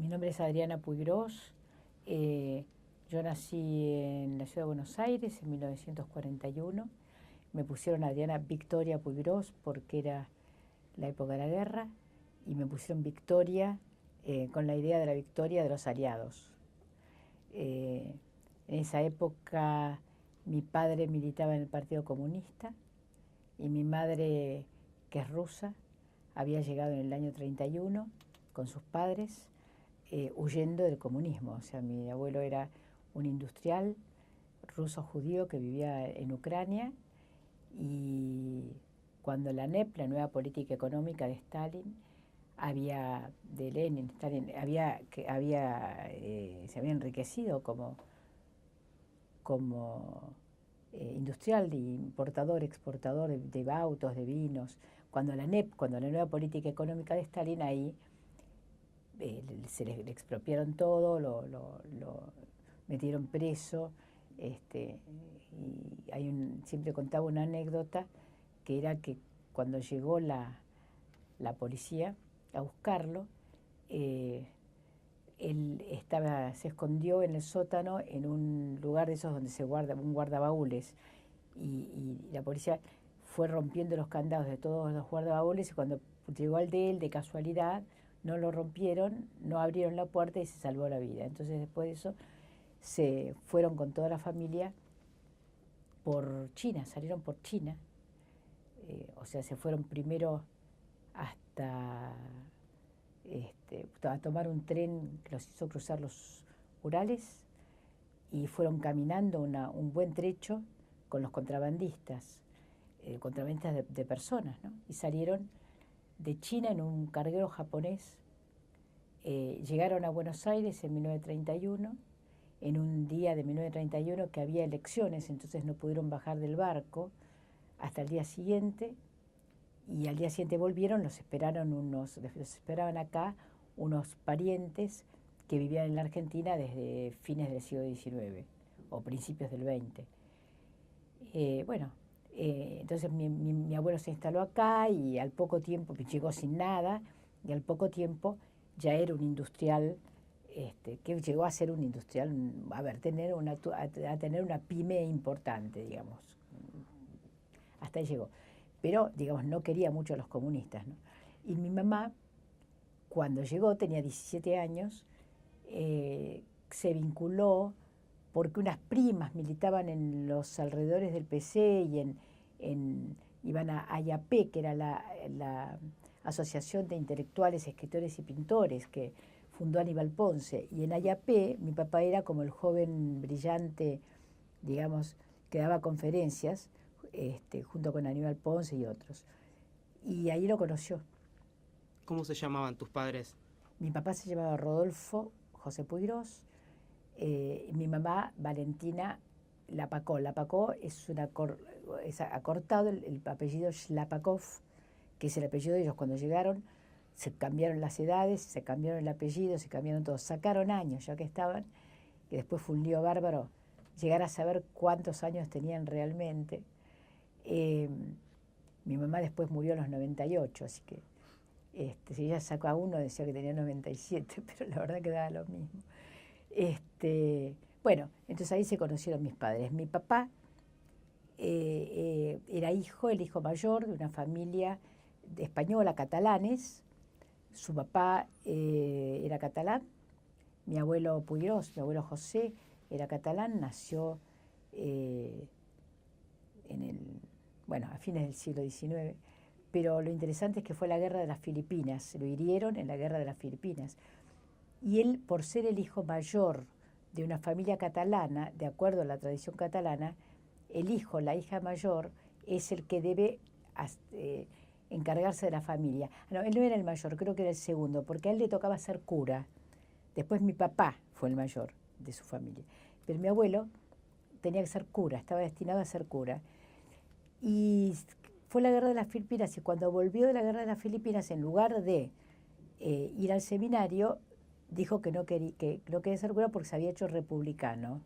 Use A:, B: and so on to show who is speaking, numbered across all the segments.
A: Mi nombre es Adriana Puigros. Yo nací en la ciudad de Buenos Aires en 1941. Me pusieron Adriana Victoria Puigros porque era la época de la guerra y me pusieron Victoria con la idea de la victoria de los aliados. En esa época mi padre militaba en el Partido Comunista y mi madre, que es rusa, había llegado en el año 31 con sus padres huyendo del comunismo. O sea, mi abuelo era un industrial ruso judío que vivía en Ucrania y cuando la NEP, la nueva política económica de Stalin, de Lenin, Stalin, se había enriquecido como industrial, de importador, exportador de autos, de vinos. Cuando la NEP, cuando la nueva política económica de Stalin, ahí le expropiaron todo, lo metieron preso. Y siempre contaba una anécdota que era que cuando llegó la policía a buscarlo, él se escondió en el sótano en un lugar de esos donde se guarda, un guardabaúles, y la policía fue rompiendo los candados de todos los guardabaúles y cuando llegó al de él, de casualidad, no lo rompieron, no abrieron la puerta y se salvó la vida. Entonces después de eso se fueron con toda la familia por China, salieron por China. O sea, se fueron primero hasta a tomar un tren que los hizo cruzar los Urales y fueron caminando un buen trecho con los contrabandistas, de personas, ¿no? Y salieron de China en un carguero japonés. Llegaron a Buenos Aires en 1931, en un día de 1931 que había elecciones, entonces no pudieron bajar del barco hasta el día siguiente, y al día siguiente volvieron, los esperaban acá unos parientes que vivían en la Argentina desde fines del siglo XIX o principios del XX. Entonces mi abuelo se instaló acá y al poco tiempo, llegó sin nada, y al poco tiempo ya era un industrial, que llegó a ser un industrial, a tener una pyme importante, digamos. Hasta ahí llegó. Pero, digamos, no quería mucho a los comunistas, ¿no? Y mi mamá, cuando llegó, tenía 17 años, se vinculó porque unas primas militaban en los alrededores del PC y iban a AYAP, que era la Asociación de Intelectuales, Escritores y Pintores, que fundó Aníbal Ponce. Y en AYAP mi papá era como el joven brillante, digamos, que daba conferencias, junto con Aníbal Ponce y otros. Y ahí lo conoció.
B: ¿Cómo se llamaban tus padres?
A: Mi papá se llamaba Rodolfo José Puigros, mi mamá Valentina Lapacó. Lapacó es acortado el apellido Shlapakov, que es el apellido de ellos. Cuando llegaron se cambiaron las edades, se cambiaron el apellido, se cambiaron todos. Sacaron años ya que estaban, que después fue un lío bárbaro llegar a saber cuántos años tenían realmente. Mi mamá después murió a los 98, así que si ella sacó a uno decía que tenía 97, pero la verdad que daba lo mismo. Bueno, entonces ahí se conocieron mis padres. Mi papá era el hijo mayor de una familia española, catalanes. Su papá era catalán. Mi abuelo Puigros, mi abuelo José, era catalán, nació a fines del siglo XIX. Pero lo interesante es que fue la guerra de las Filipinas, lo hirieron en la guerra de las Filipinas. Y él, por ser el hijo mayor de una familia catalana, de acuerdo a la tradición catalana, la hija mayor, es el que debe encargarse de la familia. No, él no era el mayor, creo que era el segundo, porque a él le tocaba ser cura. Después mi papá fue el mayor de su familia. Pero mi abuelo tenía que ser cura, estaba destinado a ser cura. Y fue la guerra de las Filipinas, y cuando volvió de la guerra de las Filipinas, en lugar de ir al seminario, dijo que no quería ser cura porque se había hecho republicano.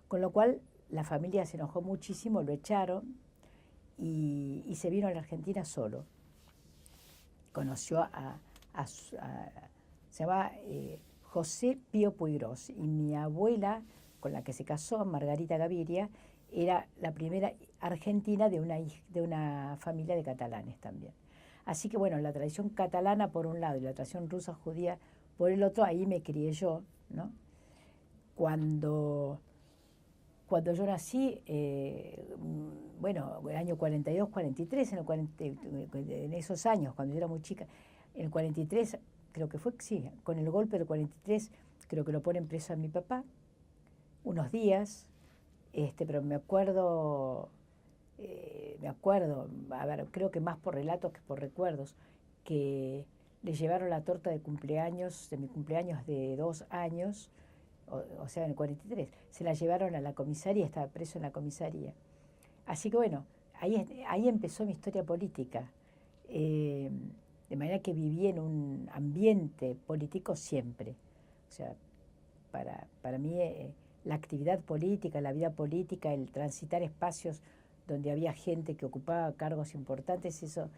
A: Con lo cual la familia se enojó muchísimo, lo echaron y se vino a la Argentina solo. Conoció se llamaba José Pío Puigros. Y mi abuela, con la que se casó, Margarita Gaviria, era la primera argentina de una familia de catalanes también. Así que bueno, la tradición catalana por un lado y la tradición rusa judía por el otro, ahí me crié yo, ¿no? Cuando yo nací, bueno, el año 42, 43, en esos años, cuando yo era muy chica, en el 43, creo que fue, sí, con el golpe del 43, creo que lo ponen preso a mi papá, unos días, pero me acuerdo, a ver, creo que más por relatos que por recuerdos, que le llevaron la torta de cumpleaños, de mi cumpleaños de 2 años, o sea, en el 43, se la llevaron a la comisaría, estaba preso en la comisaría. Así que bueno, ahí empezó mi historia política. De manera que viví en un ambiente político siempre. O sea, para mí la actividad política, la vida política, el transitar espacios donde había gente que ocupaba cargos importantes, eso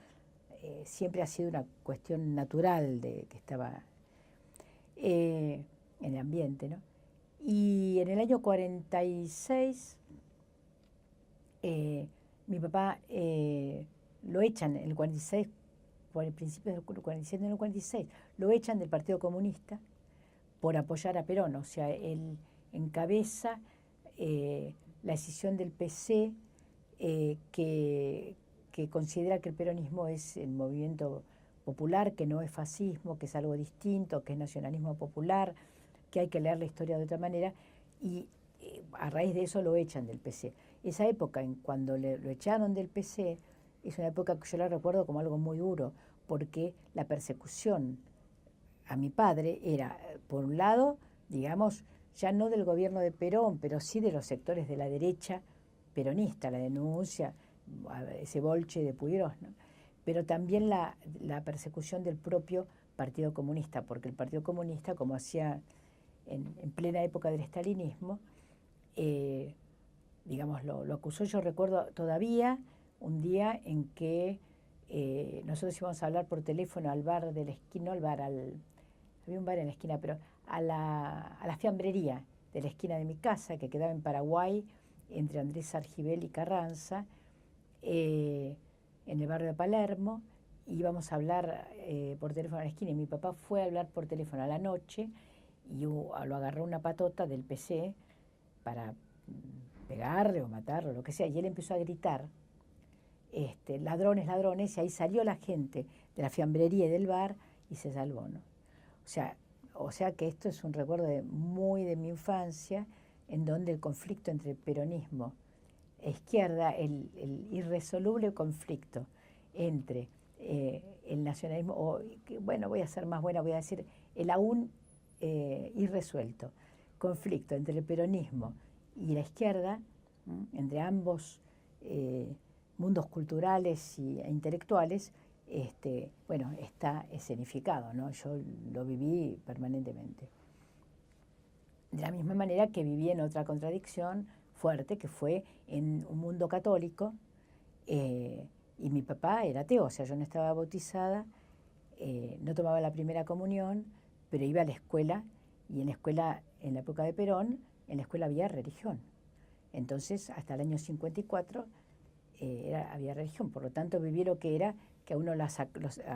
A: siempre ha sido una cuestión natural de que estaba en el ambiente, ¿no? Y en el año 46, mi papá lo echan en el 46, por el principio del 47, en el 46, lo echan del Partido Comunista por apoyar a Perón. O sea, él encabeza la decisión del PC que considera que el peronismo es el movimiento popular, que no es fascismo, que es algo distinto, que es nacionalismo popular, que hay que leer la historia de otra manera, y a raíz de eso lo echan del PC. Esa época, cuando lo echaron del PC, es una época que yo la recuerdo como algo muy duro, porque la persecución a mi padre era, por un lado, digamos, ya no del gobierno de Perón, pero sí de los sectores de la derecha peronista, la denuncia, ese bolche de Puigros, ¿no? Pero también la persecución del propio Partido Comunista, porque el Partido Comunista, como hacía en plena época del estalinismo, digamos, lo acusó. Yo recuerdo todavía un día en que nosotros íbamos a hablar por teléfono al bar de la esquina, no al bar, había un bar en la esquina, pero a la fiambrería de la esquina de mi casa, que quedaba en Paraguay, entre Andrés Argibel y Carranza, en el barrio de Palermo, y íbamos a hablar por teléfono a la esquina, y mi papá fue a hablar por teléfono a la noche, y lo agarró una patota del PC para pegarle o matarlo, lo que sea, y él empezó a gritar, ladrones, ladrones, y ahí salió la gente de la fiambrería y del bar y se salvó, ¿no? O sea que esto es un recuerdo muy de mi infancia, en donde el conflicto entre peronismo e izquierda, el irresoluble conflicto entre el nacionalismo, bueno, voy a ser más buena, voy a decir el aún irresuelto conflicto entre el peronismo y la izquierda, entre ambos mundos culturales e intelectuales, bueno, está escenificado, ¿no? Yo lo viví permanentemente. De la misma manera que viví en otra contradicción fuerte, que fue en un mundo católico, y mi papá era ateo, o sea, yo no estaba bautizada, no tomaba la primera comunión, pero iba a la escuela, y en la escuela, en la época de Perón, en la escuela había religión. Entonces, hasta el año 54 había religión, por lo tanto viví lo que era que a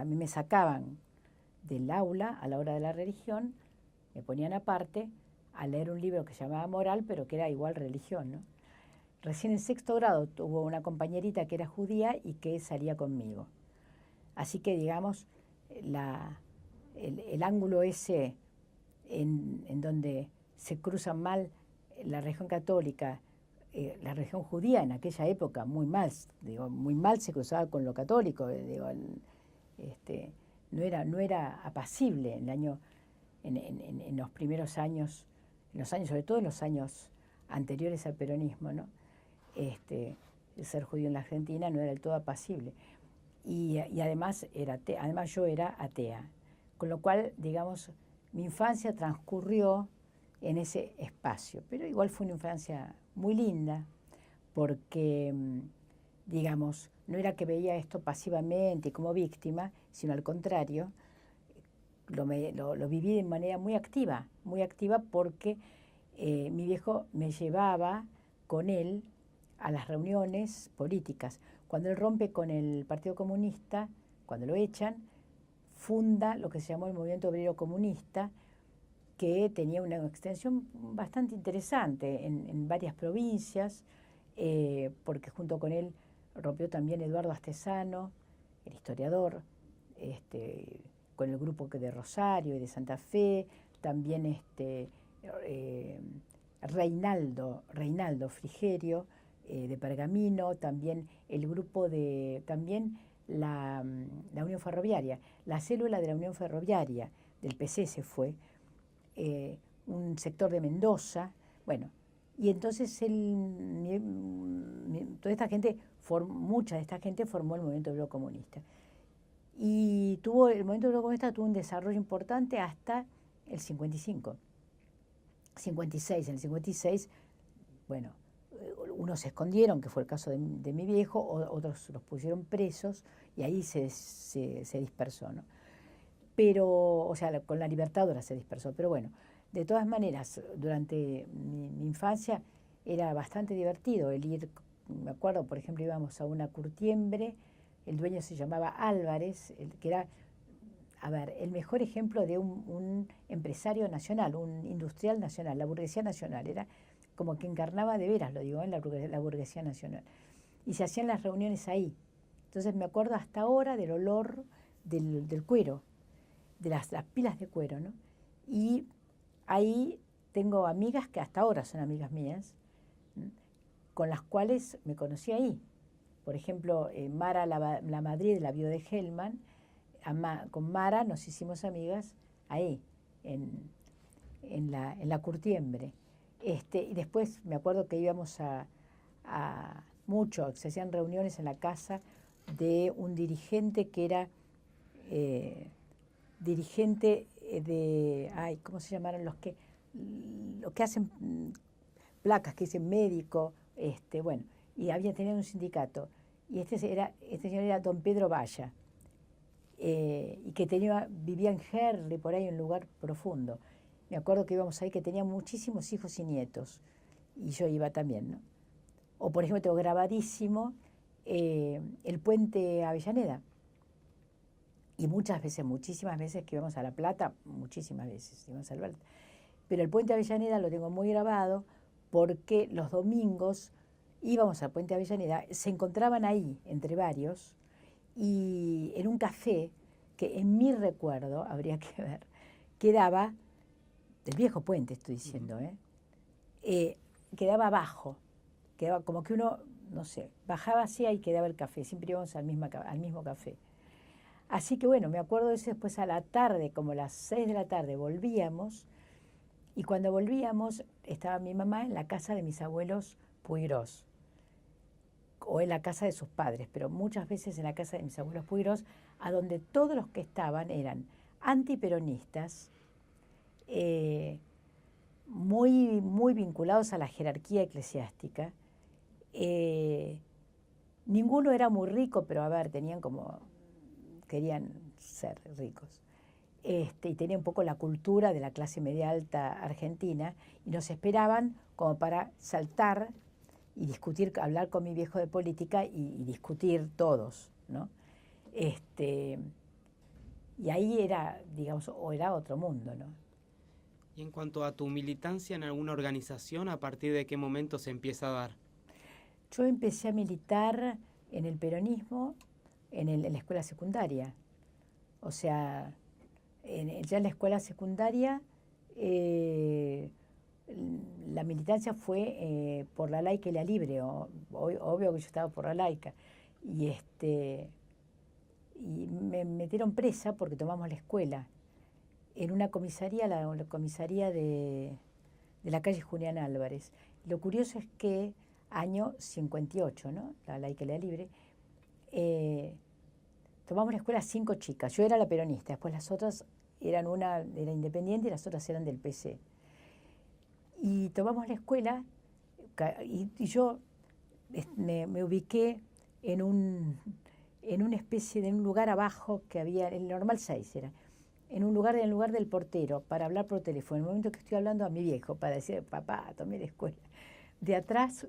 A: mí me sacaban del aula a la hora de la religión, me ponían aparte a leer un libro que se llamaba Moral, pero que era igual religión, ¿no? Recién en sexto grado tuvo una compañerita que era judía y que salía conmigo. Así que, digamos, el ángulo ese en donde se cruzan mal la religión católica, la religión judía en aquella época, muy mal se cruzaba con lo católico, no era apacible en los primeros años, sobre todo en los años anteriores al peronismo, ¿no? El ser judío en la Argentina no era del todo apacible. Y además yo era atea, con lo cual, digamos, mi infancia transcurrió en ese espacio, pero igual fue una infancia muy linda, porque, digamos, no era que veía esto pasivamente como víctima, sino al contrario, lo viví de manera muy activa porque mi viejo me llevaba con él a las reuniones políticas. Cuando él rompe con el Partido Comunista, cuando lo echan, funda lo que se llamó el Movimiento Obrero Comunista, que tenía una extensión bastante interesante en varias provincias, porque junto con él rompió también Eduardo Astezano, el historiador, con el grupo de Rosario y de Santa Fe, también Reinaldo Frigerio, de Pergamino, también el grupo también la Unión Ferroviaria, la célula de la Unión Ferroviaria del PC se fue, un sector de Mendoza, bueno, y entonces toda esta gente, mucha de esta gente formó el Movimiento Obrero Comunista. Y el Movimiento Obrero Comunista tuvo un desarrollo importante hasta el 55. 56, en el 56, bueno, unos se escondieron, que fue el caso de mi viejo, otros los pusieron presos y ahí se dispersó, ¿no? Pero, o sea, con la Libertadora se dispersó, pero bueno, de todas maneras, durante mi infancia era bastante divertido el ir, me acuerdo, por ejemplo, íbamos a una curtiembre, el dueño se llamaba Álvarez, que era, a ver, el mejor ejemplo de un empresario nacional, un industrial nacional, la burguesía nacional, era como que encarnaba de veras, lo digo, la burguesía nacional. Y se hacían las reuniones ahí. Entonces me acuerdo hasta ahora del olor del cuero, de las pilas de cuero, ¿no? Y ahí tengo amigas que hasta ahora son amigas mías, ¿no? Con las cuales me conocí ahí. Por ejemplo, Mara la Madrid, la viuda de Hellman, con Mara nos hicimos amigas ahí, en la curtiembre. Y después me acuerdo que íbamos mucho, se hacían reuniones en la casa de un dirigente que era dirigente ¿cómo se llamaron los que hacen placas, que dicen médico, bueno, y había tenido un sindicato, y este señor era don Pedro Valla, y que vivía en Herli, por ahí, en un lugar profundo. Me acuerdo que íbamos ahí, que tenía muchísimos hijos y nietos, y yo iba también, ¿no? O, por ejemplo, tengo grabadísimo el puente Avellaneda. Y muchísimas veces que íbamos a La Plata, muchísimas veces íbamos a La Plata. Pero el puente Avellaneda lo tengo muy grabado porque los domingos íbamos al puente Avellaneda, se encontraban ahí, entre varios, y en un café que en mi recuerdo, habría que ver, quedaba, del viejo puente estoy diciendo, quedaba abajo, quedaba como que uno, no sé, bajaba hacia y quedaba el café, siempre íbamos al mismo café. Así que bueno, me acuerdo de eso. Después a la tarde, como a las 6 de la tarde, volvíamos, y cuando volvíamos estaba mi mamá en la casa de mis abuelos Puigros, o en la casa de sus padres, pero muchas veces en la casa de mis abuelos Puigros, a donde todos los que estaban eran antiperonistas, muy, muy vinculados a la jerarquía eclesiástica. Ninguno era muy rico, pero a ver, querían ser ricos. Y tenía un poco la cultura de la clase media alta argentina, y nos esperaban como para saltar y discutir, hablar con mi viejo de política y discutir todos, ¿no? Y ahí era, digamos, o era otro mundo, ¿no?
B: Y en cuanto a tu militancia en alguna organización, ¿a partir de qué momento se empieza a dar?
A: Yo empecé a militar en el peronismo en la escuela secundaria. O sea, ya en la escuela secundaria la militancia fue por la laica y la libre, obvio que yo estaba por la laica. Y me metieron presa porque tomamos la escuela en una comisaría, la comisaría de la calle Julián Álvarez. Lo curioso es que año 58, ¿no? La laica y la libre, tomamos la escuela 5 chicas. Yo era la peronista, después las otras una era independiente y las otras eran del PC. Y tomamos la escuela y yo me ubiqué en una especie de un lugar abajo que había, el normal 6 era, en un lugar, del portero, para hablar por teléfono. En el momento que estoy hablando a mi viejo, para decir, papá, tomé la escuela. De atrás,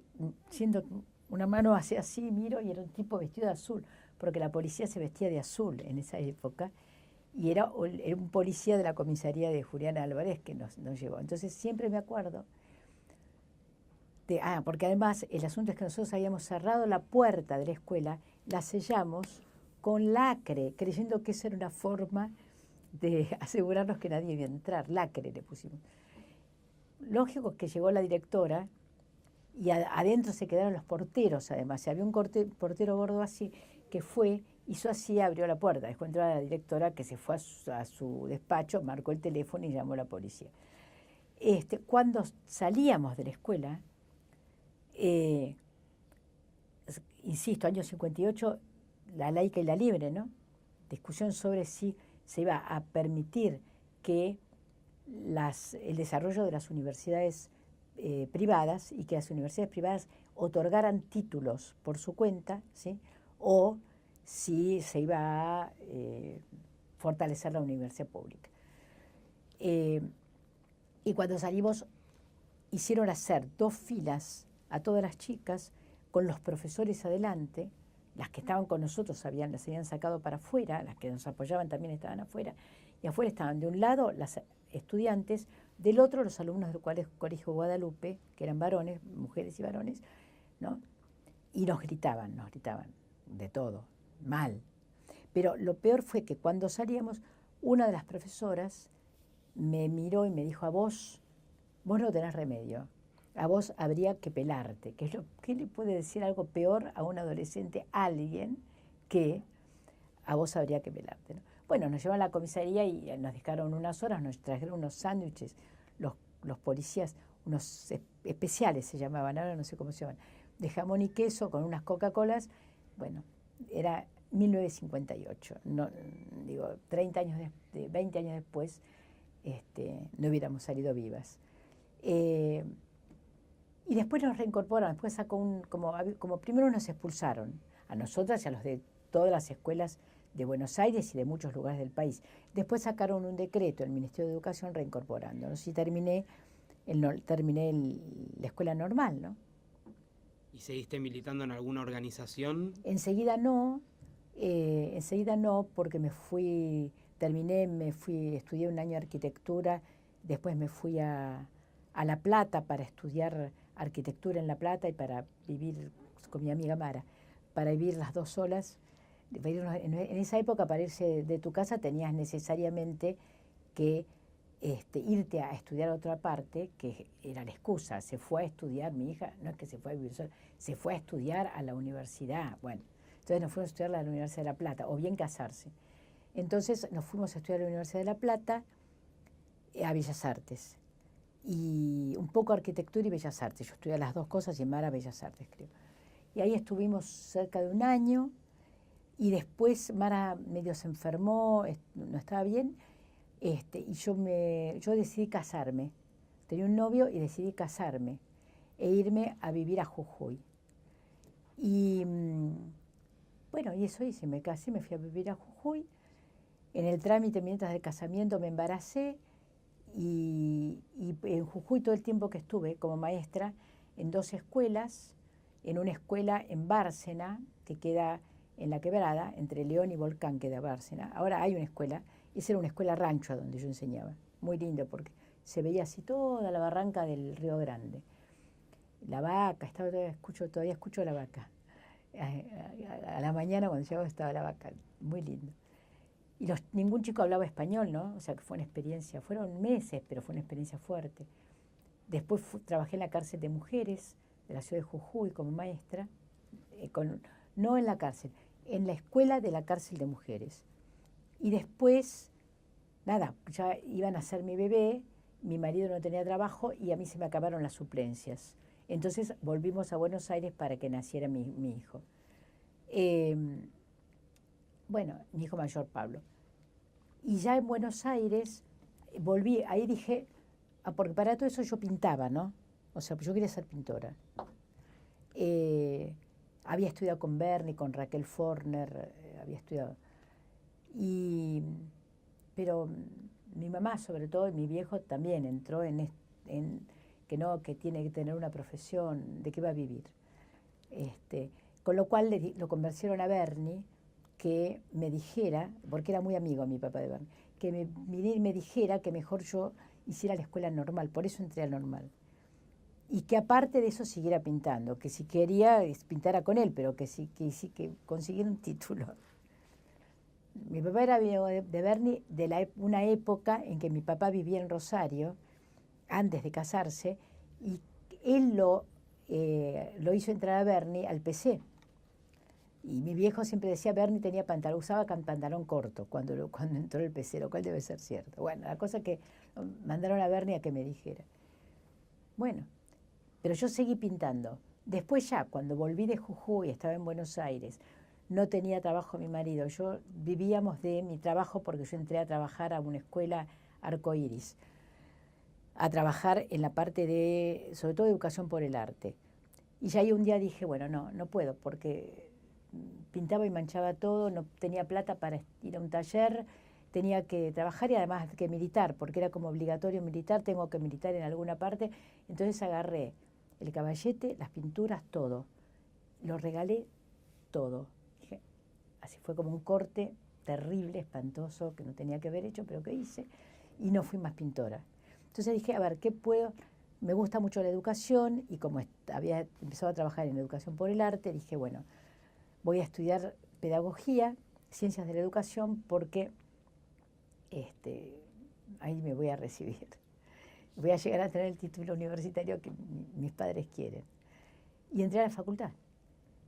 A: siendo una mano hacia así, miro, y era un tipo vestido de azul, porque la policía se vestía de azul en esa época, y era un policía de la comisaría de Julián Álvarez que nos llevó. Entonces siempre me acuerdo porque además el asunto es que nosotros habíamos cerrado la puerta de la escuela, la sellamos con lacre, creyendo que esa era una forma de asegurarnos que nadie iba a entrar. Lacre le pusimos. Lógico que llegó la directora y adentro se quedaron los porteros, además. Había un portero gordo así que hizo así, abrió la puerta. Después entró la directora, que se fue a su despacho, marcó el teléfono y llamó a la policía. Cuando salíamos de la escuela, insisto, año 58, la laica y la libre, ¿no? Discusión sobre si se iba a permitir que el desarrollo de las universidades privadas, y que las universidades privadas otorgaran títulos por su cuenta, ¿sí? O si se iba a fortalecer la universidad pública. Y cuando salimos, hicieron hacer 2 filas a todas las chicas con los profesores adelante. Las que estaban con nosotros las habían sacado para afuera, las que nos apoyaban también estaban afuera, y afuera estaban de un lado las estudiantes, del otro los alumnos del Colegio Guadalupe, que eran varones, mujeres y varones, ¿no? Y nos gritaban de todo, mal. Pero lo peor fue que cuando salíamos, una de las profesoras me miró y me dijo, vos no tenés remedio, a vos habría que pelarte. ¿Qué le puede decir algo peor a un adolescente, alguien, que a vos habría que pelarte, ¿no? Bueno, nos llevaron a la comisaría y nos dejaron unas horas, nos trajeron unos sándwiches, los policías, unos especiales se llamaban, ahora no sé cómo se llaman, de jamón y queso con unas Coca-Colas. Bueno, era 1958, no, digo, 20 años después, no hubiéramos salido vivas. Y después nos reincorporaron, después sacó como primero nos expulsaron, a nosotras y a los de todas las escuelas de Buenos Aires y de muchos lugares del país. Después sacaron un decreto, el Ministerio de Educación, reincorporándonos, y terminé la escuela normal, ¿no?
B: ¿Y seguiste militando en alguna organización?
A: Enseguida no, porque estudié un año de arquitectura, después me fui a La Plata para estudiar arquitectura en La Plata y para vivir con mi amiga Mara, para vivir las 2 solas. En esa época, para irse de tu casa tenías necesariamente que irte a estudiar a otra parte, que era la excusa. Se fue a estudiar, mi hija, no es que se fue a vivir sola, se fue a estudiar a la universidad. Bueno, entonces nos fuimos a estudiar a la Universidad de La Plata, o bien casarse. Entonces nos fuimos a estudiar a la Universidad de La Plata, a Bellas Artes, y un poco arquitectura y Bellas Artes. Yo estudié las 2 cosas y en Mara Bellas Artes, creo. Y ahí estuvimos cerca de un año, y después Mara medio se enfermó, no estaba bien, y yo decidí casarme. Tenía un novio y decidí casarme e irme a vivir a Jujuy. Y bueno, y eso hice, me casé, me fui a vivir a Jujuy. En el trámite, mientras del casamiento, me embaracé, y en Jujuy todo el tiempo que estuve como maestra en 2 escuelas, en una escuela en Bárcena, que queda en La Quebrada, entre León y Volcán, queda Bárcena. Ahora hay una escuela, esa era una escuela rancho donde yo enseñaba, muy lindo porque se veía así toda la barranca del Río Grande. La vaca, todavía escucho la vaca. A la mañana cuando llegaba estaba la vaca, muy lindo. Y ningún chico hablaba español, ¿no? O sea que fue una experiencia, fueron meses, pero fue una experiencia fuerte. Después trabajé en la cárcel de mujeres de la ciudad de Jujuy como maestra, no en la cárcel, en la escuela de la cárcel de mujeres. Y después, nada, ya iban a ser mi bebé, mi marido no tenía trabajo y a mí se me acabaron las suplencias. Entonces volvimos a Buenos Aires para que naciera mi hijo. Bueno, mi hijo mayor, Pablo. Y ya en Buenos Aires volví, ahí dije, porque para todo eso yo pintaba, ¿no? O sea, yo quería ser pintora. Había estudiado con Berni, con Raquel Forner, había estudiado. pero mi mamá sobre todo y mi viejo también entró en que tiene que tener una profesión, de qué va a vivir. Con lo cual lo convencieron a Bernie que me dijera, porque era muy amigo mi papá de Bernie, que me dijera que mejor yo hiciera la escuela normal, por eso entré a normal. Y que aparte de eso siguiera pintando, que si quería pintara con él, pero que que consiguiera un título. Mi papá era amigo de Bernie de una época en que mi papá vivía en Rosario, antes de casarse, y él lo hizo entrar a Bernie al PC. Y mi viejo siempre decía, Bernie tenía pantalón, usaba pantalón corto cuando entró el PC, lo cual debe ser cierto. Bueno, la cosa que mandaron a Bernie a que me dijera. Bueno, pero yo seguí pintando. Después ya, cuando volví de Jujuy, estaba en Buenos Aires, no tenía trabajo mi marido, vivíamos de mi trabajo porque yo entré a trabajar a una escuela arcoíris, a trabajar en la parte de, sobre todo, educación por el arte. Y ya ahí un día dije, bueno, no puedo, porque pintaba y manchaba todo, no tenía plata para ir a un taller, tenía que trabajar y además que militar, porque era como obligatorio militar, tengo que militar en alguna parte. Entonces agarré el caballete, las pinturas, todo. Lo regalé todo. Dije, así fue como un corte terrible, espantoso, que no tenía que haber hecho, pero que hice, y no fui más pintora. Entonces dije, a ver, ¿qué puedo? Me gusta mucho la educación y como había empezado a trabajar en educación por el arte, dije, bueno, voy a estudiar pedagogía, ciencias de la educación, porque ahí me voy a recibir. Voy a llegar a tener el título universitario que mis padres quieren. Y entré a la facultad.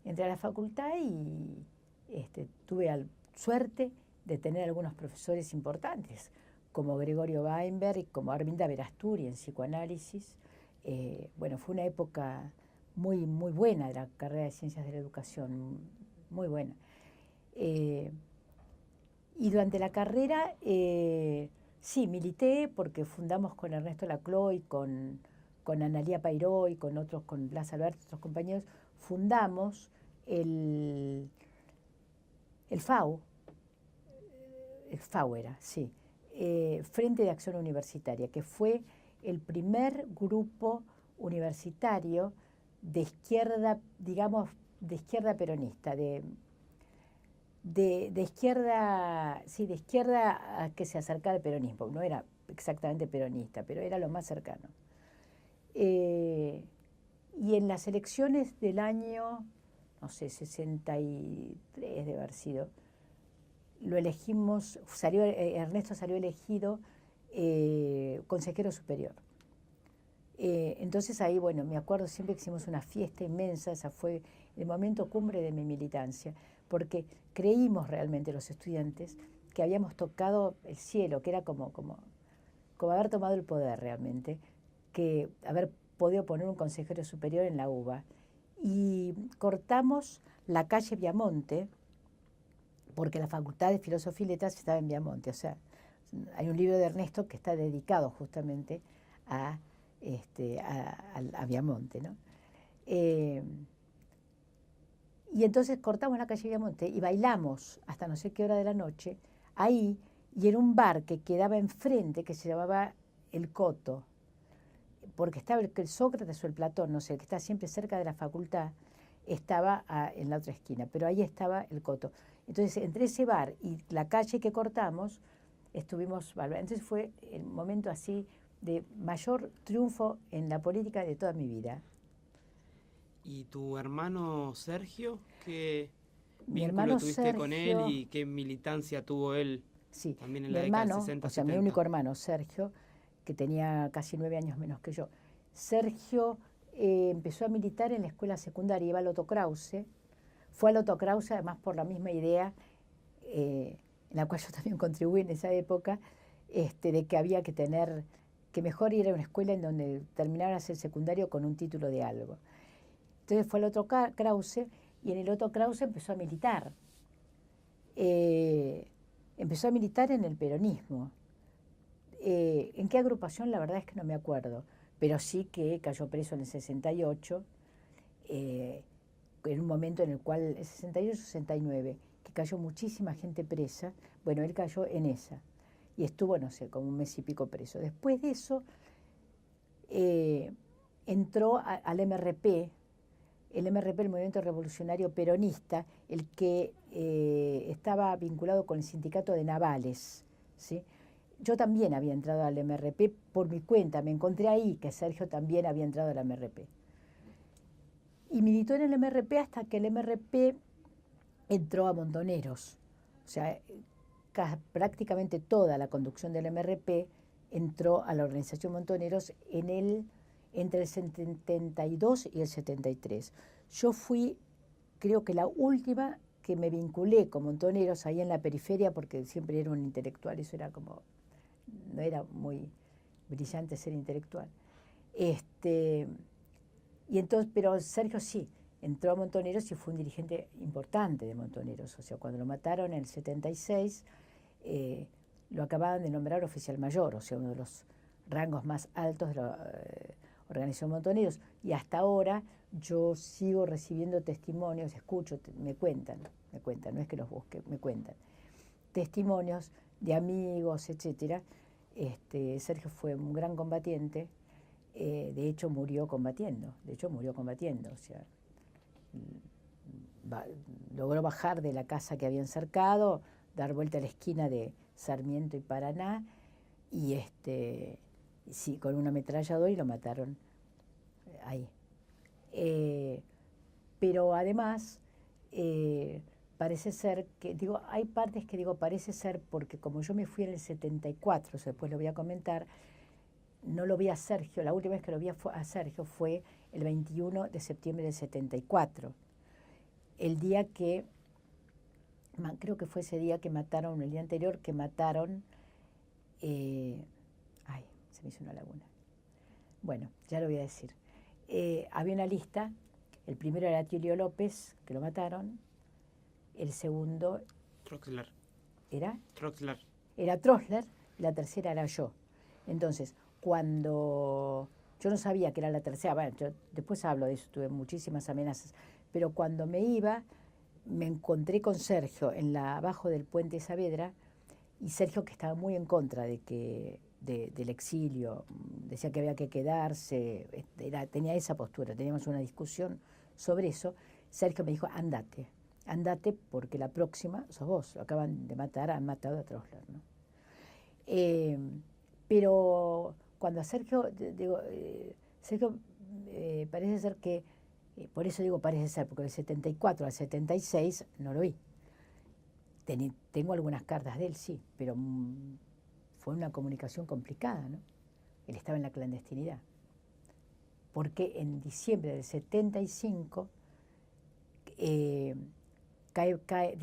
A: Entré a la facultad y tuve la suerte de tener algunos profesores importantes, como Gregorio Weinberg y como Arminda Verasturi en psicoanálisis. Bueno, fue una época muy, muy buena de la carrera de Ciencias de la Educación, muy buena. Y durante la carrera, sí, milité porque fundamos con Ernesto Laclau, con Analía Pairó y con Blas Alberto, otros compañeros, fundamos el FAU, era, sí, Frente de Acción Universitaria, que fue el primer grupo universitario de izquierda, digamos, de izquierda peronista, de izquierda, sí, de izquierda a que se acercara al peronismo. No era exactamente peronista, pero era lo más cercano. Y en las elecciones del año, no sé, 63 debe haber sido, lo elegimos, Ernesto salió elegido consejero superior. Entonces ahí, bueno, me acuerdo siempre que hicimos una fiesta inmensa, esa fue el momento cumbre de mi militancia, porque creímos realmente los estudiantes que habíamos tocado el cielo, que era como haber tomado el poder realmente, que haber podido poner un consejero superior en la UBA. Y cortamos la calle Viamonte, porque la Facultad de Filosofía y Letras estaba en Viamonte. O sea, hay un libro de Ernesto que está dedicado justamente a Viamonte, ¿no? Y entonces cortamos la calle Viamonte y bailamos hasta no sé qué hora de la noche ahí, y en un bar que quedaba enfrente, que se llamaba El Coto, porque estaba el Sócrates o el Platón, no sé, el que está siempre cerca de la facultad, estaba en la otra esquina, pero ahí estaba El Coto. Entonces, entre ese bar y la calle que cortamos, estuvimos bailando. Entonces fue el momento así de mayor triunfo en la política de toda mi vida.
B: ¿Y tu hermano Sergio? ¿Qué
A: Mi
B: vínculo
A: hermano
B: tuviste con él
A: Sergio,
B: y qué militancia tuvo él
A: sí,
B: también en
A: mi
B: la década del
A: hermano,
B: 60,
A: o sea,
B: 70?
A: mi único hermano, Sergio, que tenía casi 9 años menos que yo. Sergio empezó a militar en la escuela secundaria, iba al Otto Krause. Fue al Otto Krause además por la misma idea, en la cual yo también contribuí en esa época, de que había que tener, que mejor ir a una escuela en donde terminaras el secundario con un título de algo. Entonces fue al Otto Krause y en el Otto Krause empezó a militar. Empezó a militar en el peronismo. ¿En qué agrupación? La verdad es que no me acuerdo, pero sí que cayó preso en el 68, en un momento en el cual, el 68-69, que cayó muchísima gente presa. Bueno, él cayó en esa. y estuvo, no sé, como un mes y pico preso. Después de eso, entró al MRP, el MRP, el Movimiento Revolucionario Peronista, el que estaba vinculado con el sindicato de navales, ¿sí? Yo también había entrado al MRP por mi cuenta, me encontré ahí que Sergio también había entrado al MRP. Y militó en el MRP hasta que el MRP entró a Montoneros. O sea, prácticamente toda la conducción del MRP entró a la organización Montoneros entre el 72 y el 73. Yo fui, creo que la última que me vinculé con Montoneros ahí en la periferia, porque siempre era un intelectual, eso era como, no era muy brillante ser intelectual. Y entonces, pero Sergio sí, entró a Montoneros y fue un dirigente importante de Montoneros. O sea, cuando lo mataron en el 76, lo acababan de nombrar oficial mayor, o sea, uno de los rangos más altos de la organización Montoneros. Y hasta ahora yo sigo recibiendo testimonios, escucho, me cuentan, no es que los busque, me cuentan, testimonios de amigos, etcétera. Sergio fue un gran combatiente, de hecho murió combatiendo, o sea, logró bajar de la casa que habían cercado, dar vuelta a la esquina de Sarmiento y Paraná, y sí, con un ametrallador, y lo mataron ahí. Pero además, parece ser que, digo, hay partes que digo parece ser porque como yo me fui en el 74, o sea, después lo voy a comentar, no lo vi a Sergio, la última vez que lo vi a Sergio fue el 21 de septiembre del 74, el día que, creo que fue ese día que mataron, el día anterior que mataron, ay, se me hizo una laguna. Bueno, ya lo voy a decir. Había una lista, el primero era Tilio López, que lo mataron, el segundo...
B: Troxler.
A: ¿Era?
B: Troxler.
A: Era Troxler, la tercera era yo. Entonces, cuando... Yo no sabía que era la tercera, bueno, yo después hablo de eso, tuve muchísimas amenazas, pero cuando me iba, me encontré con Sergio abajo del puente Saavedra, y Sergio, que estaba muy en contra del exilio, decía que había que quedarse, tenía esa postura, teníamos una discusión sobre eso. Sergio me dijo, andate porque la próxima sos vos, lo acaban de matar, han matado a Troxler, ¿no? Pero cuando a Sergio, Sergio parece ser que, por eso digo parece ser, porque del 74 al 76 no lo vi. Tengo algunas cartas de él, sí, pero fue una comunicación complicada, ¿no? Él estaba en la clandestinidad. Porque en diciembre del 75 cae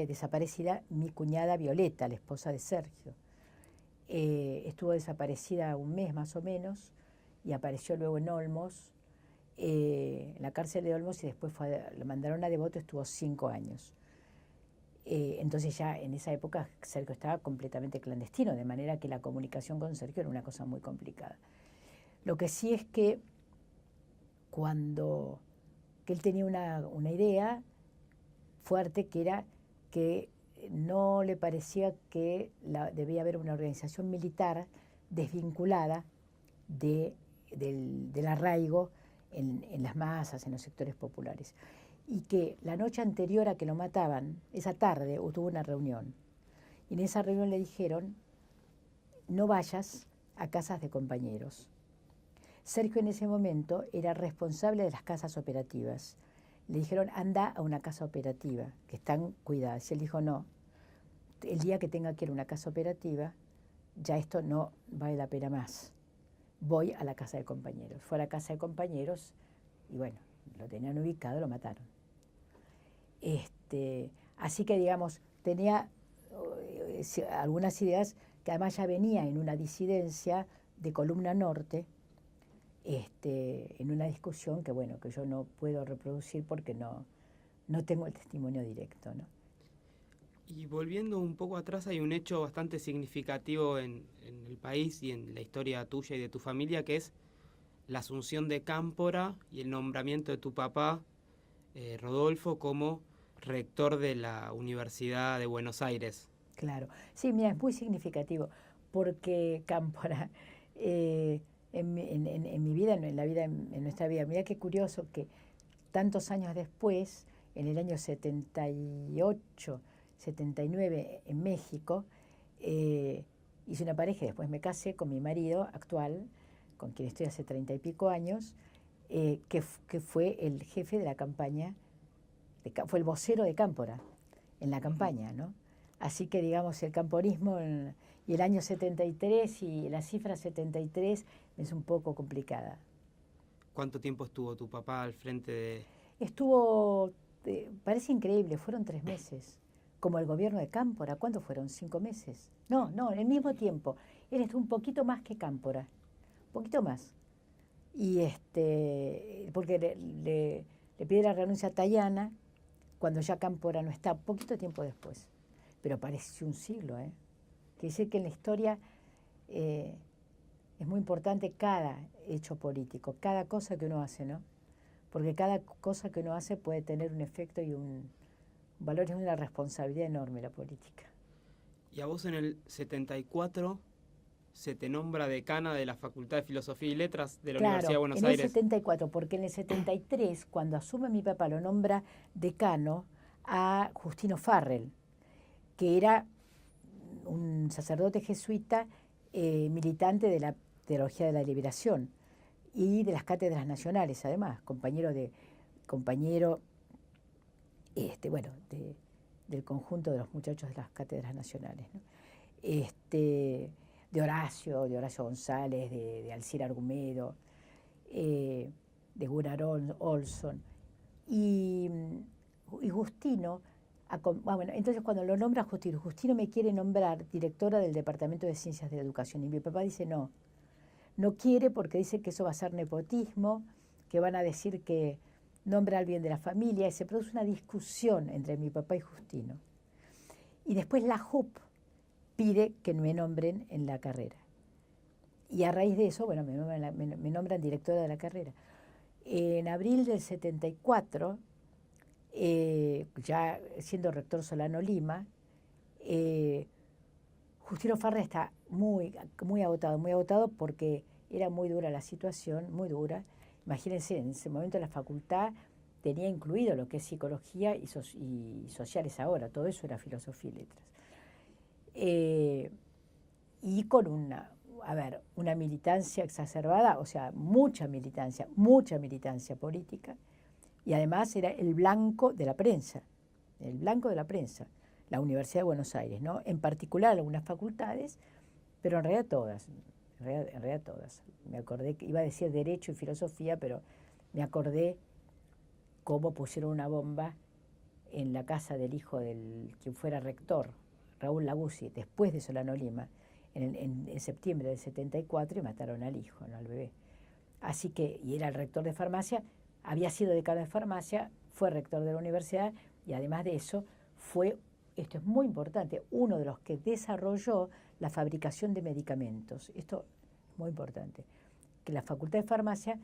A: desaparecida mi cuñada Violeta, la esposa de Sergio. Estuvo desaparecida un mes más o menos y apareció luego en Olmos, en la cárcel de Olmos, y después lo mandaron a Devoto, estuvo 5 años. Entonces ya en esa época Sergio estaba completamente clandestino, de manera que la comunicación con Sergio era una cosa muy complicada. Lo que sí es que que él tenía una idea fuerte, que era que no le parecía que debía haber una organización militar desvinculada del arraigo en las masas, en los sectores populares. Y que la noche anterior a que lo mataban, esa tarde, tuvo una reunión. Y en esa reunión le dijeron, no vayas a casas de compañeros. Sergio en ese momento era responsable de las casas operativas. Le dijeron, anda a una casa operativa, que están cuidadas. Y él dijo, no, el día que tenga que ir a una casa operativa, ya esto no vale la pena más. Voy a la casa de compañeros. Fue a la casa de compañeros y bueno, lo tenían ubicado, lo mataron. Así que, digamos, tenía algunas ideas que además ya venía en una disidencia de Columna Norte, en una discusión que, bueno, que yo no puedo reproducir porque no tengo el testimonio directo, ¿no?
B: Y volviendo un poco atrás, hay un hecho bastante significativo en el país y en la historia tuya y de tu familia, que es la asunción de Cámpora y el nombramiento de tu papá, Rodolfo, como rector de la Universidad de Buenos Aires.
A: Claro. Sí, mira, es muy significativo, porque Cámpora, en mi vida, en la vida, en nuestra vida, mira qué curioso que tantos años después, en el año 78, 79, en México, hice una pareja y después me casé con mi marido actual, con quien estoy hace 30 y pico años, que fue el jefe de la campaña, fue el vocero de Cámpora en la campaña, ¿no? Así que, digamos, el camporismo y el año 73 y la cifra 73 es un poco complicada.
B: ¿Cuánto tiempo estuvo tu papá al frente de...?
A: Estuvo, parece increíble, fueron 3 meses. Como el gobierno de Cámpora, ¿cuánto fueron? 5 meses. No, en el mismo tiempo. Él estuvo un poquito más que Cámpora, un poquito más. Y porque le pide la renuncia a Tayana cuando ya Cámpora no está, poquito tiempo después. Pero parece un siglo, ¿eh? Quiere decir que en la historia es muy importante cada hecho político, cada cosa que uno hace, ¿no? Porque cada cosa que uno hace puede tener un efecto y un valor, es una responsabilidad enorme la política.
B: Y a vos en el 74 se te nombra decana de la Facultad de Filosofía y Letras de la Universidad de Buenos Aires.
A: En el 74, porque en el 73, cuando asume mi papá, lo nombra decano a Justino Farrell, que era un sacerdote jesuita militante de la Teología de la Liberación y de las cátedras nacionales, además, compañero del conjunto de los muchachos de las cátedras nacionales, ¿no? De Horacio González, de Alcira Argumedo, de Gunnar Olson. Y Justino, entonces cuando lo nombra Justino me quiere nombrar directora del Departamento de Ciencias de la Educación. Y mi papá dice no quiere, porque dice que eso va a ser nepotismo, que van a decir que nombra al bien de la familia, y se produce una discusión entre mi papá y Justino. Y después la JUP pide que me nombren en la carrera. Y a raíz de eso, me nombran directora de la carrera. En abril del 74, ya siendo rector Solano Lima, Justino Farrell está muy agotado porque era muy dura la situación, muy dura. Imagínense, en ese momento la facultad tenía incluido lo que es psicología y sociales ahora, todo eso era filosofía y letras. Y con una militancia exacerbada, o sea, mucha militancia política, y además era el blanco de la prensa, la Universidad de Buenos Aires, ¿no? En particular algunas facultades, pero en realidad todas. Me acordé que iba a decir Derecho y Filosofía, pero me acordé cómo pusieron una bomba en la casa del hijo del quien fuera rector, Raúl Laguzzi, después de Solano Lima, en septiembre del 74, y mataron al hijo, no al bebé. Así que, y era el rector de farmacia, había sido decano de farmacia, fue rector de la universidad, y además de eso, esto es muy importante, uno de los que desarrolló la fabricación de medicamentos. Esto es muy importante, que la Facultad de Farmacia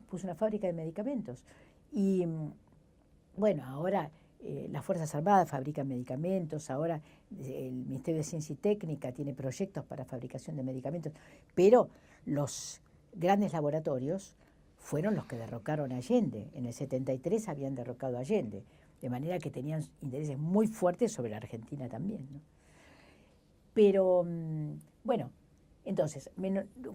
A: puso una fábrica de medicamentos. Y bueno, ahora las Fuerzas Armadas fabrican medicamentos, ahora el Ministerio de Ciencia y Técnica tiene proyectos para fabricación de medicamentos, pero los grandes laboratorios fueron los que derrocaron a Allende. En el 73 habían derrocado a Allende, de manera que tenían intereses muy fuertes sobre la Argentina también, ¿no? Pero, bueno, entonces,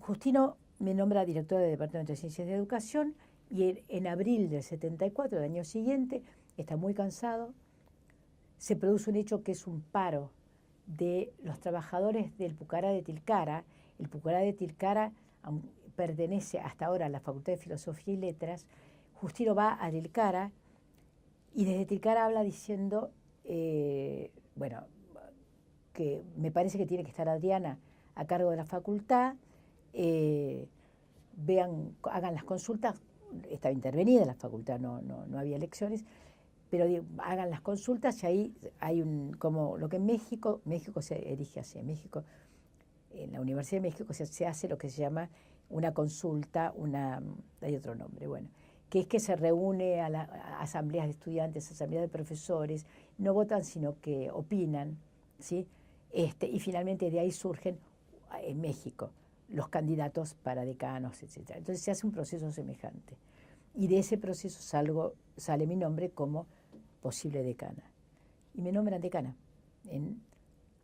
A: Justino me nombra directora del Departamento de Ciencias de Educación, y en abril del 74, del año siguiente, está muy cansado, se produce un hecho que es un paro de los trabajadores del Pucará de Tilcara. El Pucará de Tilcara pertenece hasta ahora a la Facultad de Filosofía y Letras. Justino va a Tilcara y desde Tilcara habla diciendo, que me parece que tiene que estar Adriana a cargo de la facultad, hagan las consultas, estaba intervenida la facultad, no había elecciones, pero hagan las consultas, y ahí hay como lo que en México se erige así, en la Universidad de México se hace lo que se llama una consulta, hay otro nombre, que es que se reúne a asambleas de estudiantes, asambleas de profesores, no votan sino que opinan, ¿sí? Y finalmente de ahí surgen en México los candidatos para decanos, etc. Entonces se hace un proceso semejante. Y de ese proceso sale mi nombre como posible decana. Y me nombran decana. En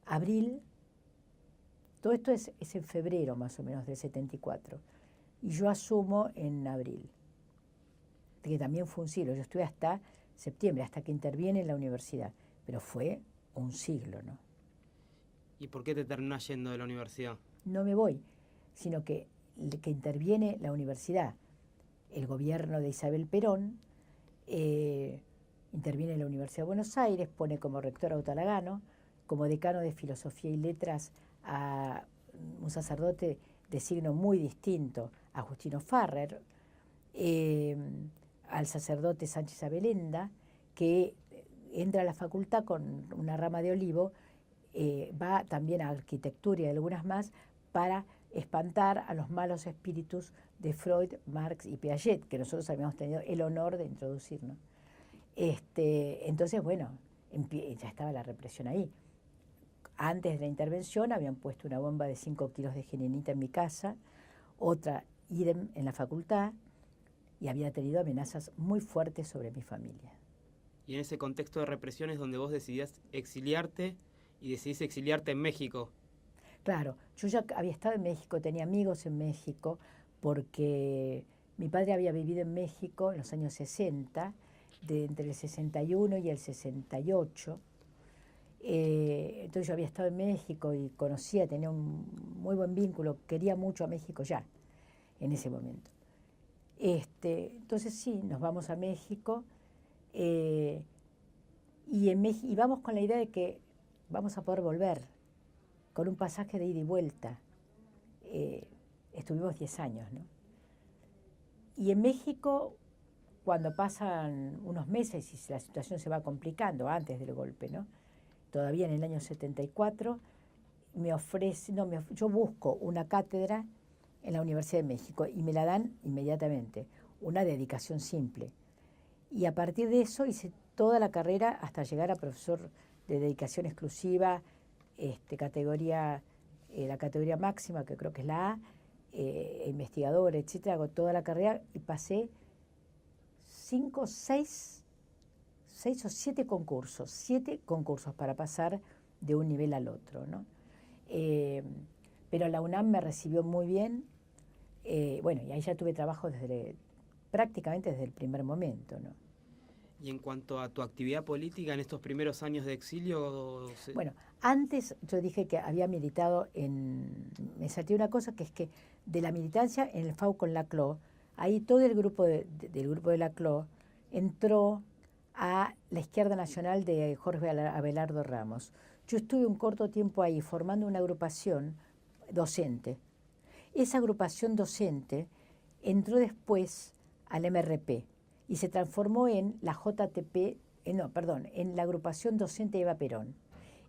A: abril, todo esto es en febrero más o menos del 74. Y yo asumo en abril, que también fue un siglo. Yo estuve hasta septiembre, hasta que interviene en la universidad. Pero fue un siglo, ¿no?
B: ¿Y por qué te terminás yendo de la universidad?
A: No me voy, sino que interviene la universidad. El gobierno de Isabel Perón interviene en la Universidad de Buenos Aires, pone como rector a Utalagano, como decano de Filosofía y Letras a un sacerdote de signo muy distinto a Justino Farrer, al sacerdote Sánchez Abelenda, que entra a la facultad con una rama de olivo, va también a arquitectura y algunas más para espantar a los malos espíritus de Freud, Marx y Piaget, que nosotros habíamos tenido el honor de introducirnos. Entonces, bueno, ya estaba la represión ahí. Antes de la intervención habían puesto una bomba de 5 kilos de geninita en mi casa, otra idem en la facultad, y había tenido amenazas muy fuertes sobre mi familia.
B: Y en ese contexto de represión es donde vos decidías exiliarte y decidís exiliarte en México.
A: Claro, yo ya había estado en México, tenía amigos en México, porque mi padre había vivido en México en los años 60, entre el 61 y el 68. Entonces yo había estado en México y conocía, tenía un muy buen vínculo, quería mucho a México ya, en ese momento. Entonces sí, nos vamos a México y vamos con la idea de que vamos a poder volver con un pasaje de ida y vuelta. Estuvimos 10 años, ¿no? Y en México, cuando pasan unos meses y la situación se va complicando antes del golpe, ¿no? Todavía en el año 74, yo busco una cátedra en la Universidad de México y me la dan inmediatamente, una dedicación simple. Y a partir de eso hice toda la carrera hasta llegar a profesor de dedicación exclusiva, la categoría máxima, que creo que es la A, investigador, etcétera. Hago toda la carrera y pasé 6 o 7 concursos para pasar de un nivel al otro, ¿no? Pero la UNAM me recibió muy bien, bueno, y ahí ya tuve trabajo prácticamente desde el primer momento, ¿no?
B: Y en cuanto a tu actividad política en estos primeros años de exilio...
A: Bueno, antes yo dije que había militado me salté una cosa, que es que de la militancia en el FAU con la CLO, ahí todo el grupo del grupo de la CLO entró a la Izquierda Nacional de Jorge Abelardo Ramos. Yo estuve un corto tiempo ahí formando una agrupación docente. Esa agrupación docente entró después al MRP y se transformó en la JTP, en la agrupación docente Eva Perón.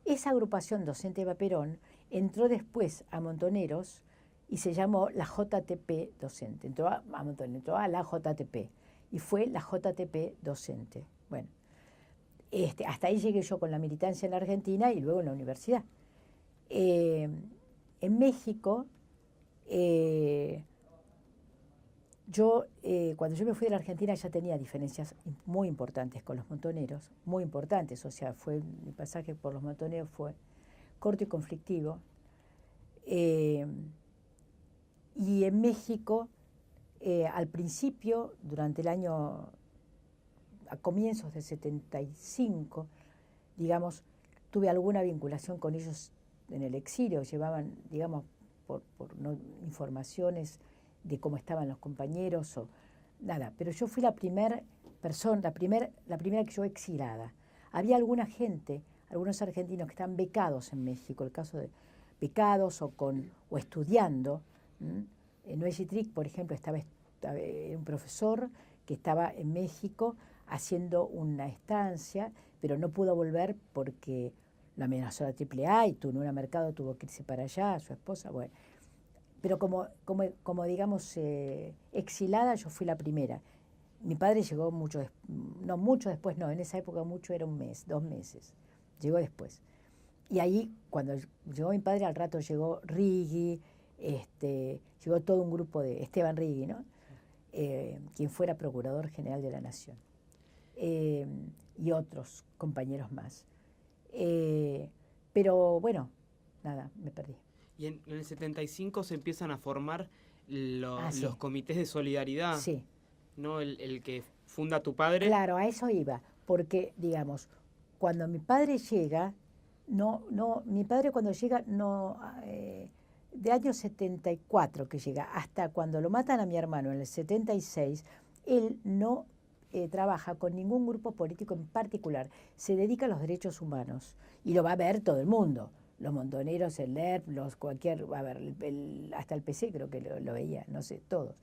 A: Esa agrupación docente Eva Perón entró después a Montoneros y se llamó la JTP docente. Entró a la JTP y fue la JTP docente. Bueno, hasta ahí llegué yo con la militancia en la Argentina y luego en la universidad. En México, cuando yo me fui de la Argentina ya tenía diferencias muy importantes con los montoneros, muy importantes, o sea, mi pasaje por los montoneros fue corto y conflictivo. Y en México, al principio, durante el año, a comienzos del 75, digamos, tuve alguna vinculación con ellos en el exilio, llevaban, digamos, por informaciones de cómo estaban los compañeros o nada, pero yo fui la primera persona, la primera que yo exilada. Había alguna gente, algunos argentinos que están becados en México, el caso de becados o estudiando. Noé Gitric, por ejemplo, estaba un profesor que estaba en México haciendo una estancia, pero no pudo volver porque la amenazó la AAA y Tunura Mercado tuvo que irse para allá, su esposa, bueno. Pero como digamos, exilada, yo fui la primera. Mi padre llegó no mucho después, no, en esa época mucho era un mes, 2 meses, llegó después. Y ahí, cuando llegó mi padre, al rato llegó Righi, llegó todo un grupo de Esteban Righi, ¿no? Quien fuera Procurador General de la Nación, y otros compañeros más. Pero bueno, nada, me perdí.
B: Y en el 75 se empiezan a formar
A: Sí.
B: los comités de solidaridad,
A: Sí.
B: ¿no? El que funda tu padre.
A: Claro, a eso iba, porque, digamos, cuando mi padre llega, mi padre cuando llega, de año 74 que llega, hasta cuando lo matan a mi hermano en el 76, él no trabaja con ningún grupo político en particular, se dedica a los derechos humanos, y lo va a ver todo el mundo, los montoneros, el LERP, a ver, hasta el PC creo que lo veía, no sé, todos.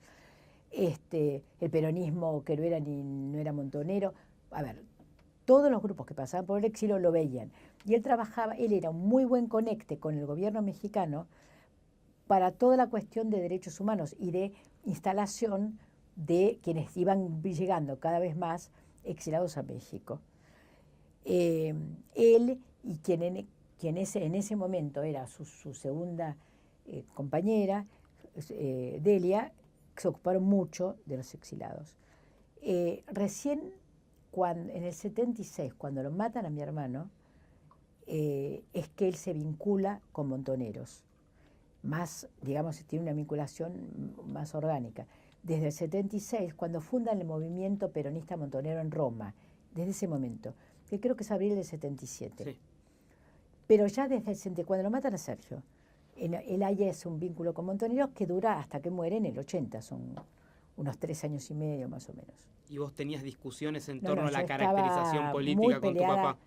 A: El peronismo que no era montonero, a ver, todos los grupos que pasaban por el exilio lo veían. Y él era un muy buen conecte con el gobierno mexicano para toda la cuestión de derechos humanos y de instalación de quienes iban llegando cada vez más exilados a México. Él y quien en ese momento era su segunda compañera, Delia, se ocuparon mucho de los exilados. Recién en el 76, cuando lo matan a mi hermano, es que él se vincula con montoneros. Más, digamos, tiene una vinculación más orgánica. Desde el 76, cuando fundan el movimiento peronista montonero en Roma, desde ese momento, que creo que es abril del 77.
B: Sí.
A: Pero ya desde el 70, cuando lo matan a Sergio, él haya es un vínculo con montoneros que dura hasta que muere en el 80, son unos 3 años y medio más o menos.
B: ¿Y vos tenías discusiones en torno a la
A: Yo
B: caracterización
A: estaba muy
B: política con tu
A: peleada.
B: papá?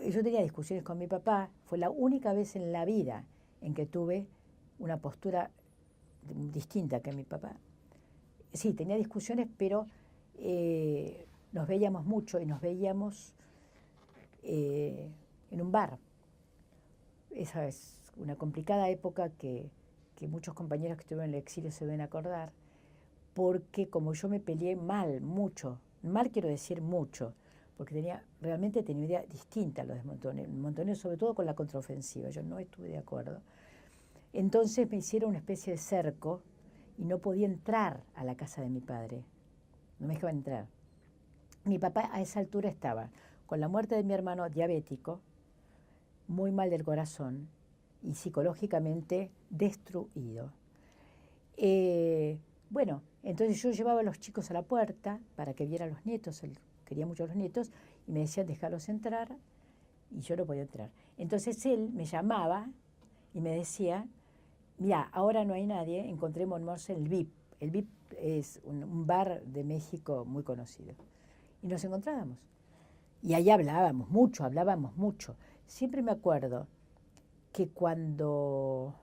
A: Yo tenía discusiones con mi papá, fue la única vez en la vida en que tuve una postura distinta que mi papá. Sí, tenía discusiones, pero nos veíamos mucho y nos veíamos en un bar. Esa es una complicada época que muchos compañeros que estuvieron en el exilio se deben acordar, porque como yo me peleé mucho, mal quiero decir mucho, porque realmente tenía una idea distinta a los de Montoneros, sobre todo con la contraofensiva, yo no estuve de acuerdo. Entonces me hicieron una especie de cerco y no podía entrar a la casa de mi padre, no me dejaban entrar. Mi papá a esa altura estaba con la muerte de mi hermano diabético, muy mal del corazón y psicológicamente destruido. Bueno, entonces yo llevaba a los chicos a la puerta para que vieran a los nietos, él quería mucho a los nietos, y me decían dejarlos entrar, y yo no podía entrar. Entonces él me llamaba y me decía, mira, ahora no hay nadie, encontrémonos en el VIP. El VIP es un bar de México muy conocido. Y nos encontrábamos. Y ahí hablábamos mucho. Siempre me acuerdo que cuando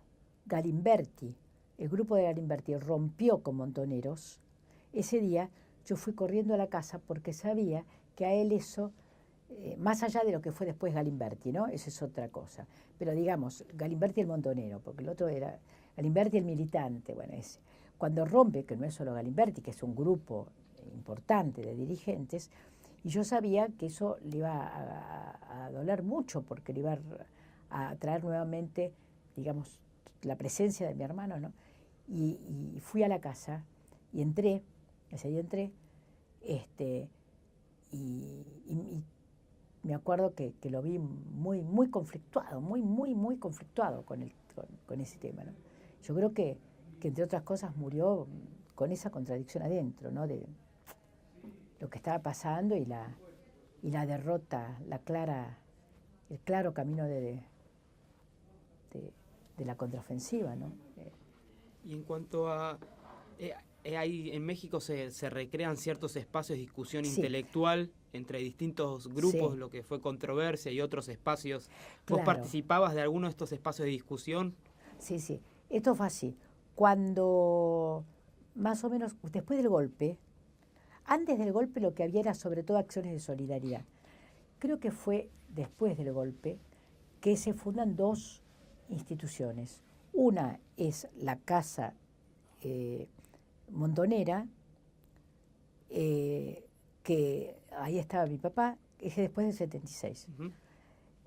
A: Galimberti, el grupo de Galimberti, rompió con Montoneros, ese día yo fui corriendo a la casa porque sabía que a él eso, más allá de lo que fue después Galimberti, ¿no? Eso es otra cosa. Pero digamos, Galimberti el montonero, porque el otro era Galimberti el militante, bueno, ese. Cuando rompe, que no es solo Galimberti, que es un grupo importante de dirigentes, y yo sabía que eso le iba a doler mucho, porque le iba a traer nuevamente, digamos, la presencia de mi hermano, ¿no? Y fui a la casa y entré, ese día entré, y me acuerdo que lo vi muy conflictuado, muy conflictuado con ese tema, ¿no? Yo creo que entre otras cosas murió con esa contradicción adentro, ¿no? De lo que estaba pasando y la derrota, el claro camino de la contraofensiva, ¿no?
B: Y en cuanto a... ahí en México se recrean ciertos espacios de discusión intelectual entre distintos grupos, lo que fue controversia y otros espacios. ¿Vos participabas de alguno de estos espacios de discusión?
A: Sí. Esto fue así. Cuando, más o menos, después del golpe, antes del golpe lo que había era sobre todo acciones de solidaridad. Creo que fue después del golpe que se fundan 2 instituciones. Una es la Casa Montonera, que ahí estaba mi papá, es después del 76,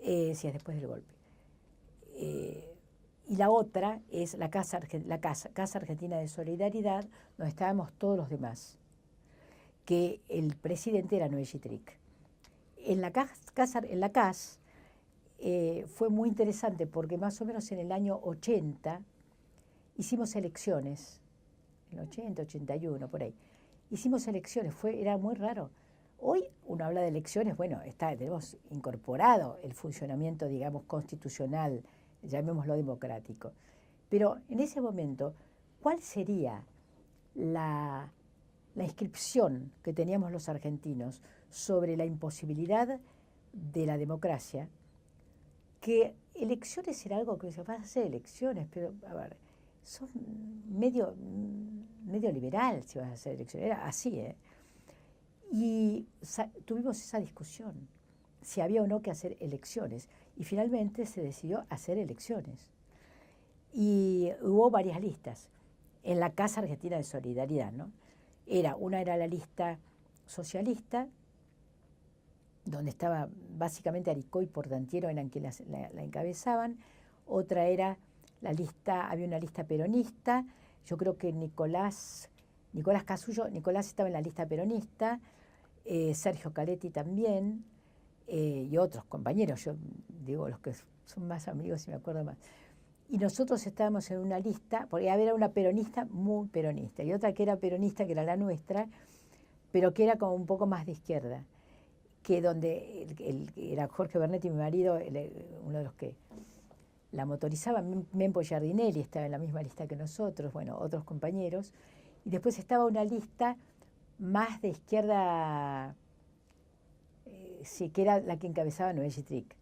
A: sí, es después del golpe. Y la otra es la Casa Argentina de Solidaridad, donde estábamos todos los demás, que el presidente era Noé Gittrick. En la CAS fue muy interesante porque más o menos en el año 80 hicimos elecciones, en el 80, 81, por ahí. Hicimos elecciones, era muy raro. Hoy uno habla de elecciones, bueno, tenemos incorporado el funcionamiento, digamos, constitucional, llamémoslo democrático. Pero en ese momento, ¿cuál sería la inscripción que teníamos los argentinos sobre la imposibilidad de la democracia? Que elecciones era algo que se va a hacer elecciones, pero a ver, son medio liberal si vas a hacer elecciones, era así, ¿eh? Y tuvimos esa discusión, si había o no que hacer elecciones, y finalmente se decidió hacer elecciones. Y hubo varias listas en la Casa Argentina de Solidaridad, ¿no? Una era la lista socialista, donde estaba básicamente Aricó y Portantiero eran quienes la encabezaban. Otra era había una lista peronista. Yo creo que Nicolás Casullo, Nicolás estaba en la lista peronista, Sergio Caletti también, y otros compañeros, yo digo los que son más amigos y me acuerdo más. Y nosotros estábamos en una lista, porque había una peronista muy peronista, y otra que era peronista, que era la nuestra, pero que era como un poco más de izquierda, que donde era Jorge Bernetti, mi marido, uno de los que la motorizaba, Mempo Giardinelli estaba en la misma lista que nosotros, bueno, otros compañeros, y después estaba una lista más de izquierda, sí, que era la que encabezaba Noé Gittrick.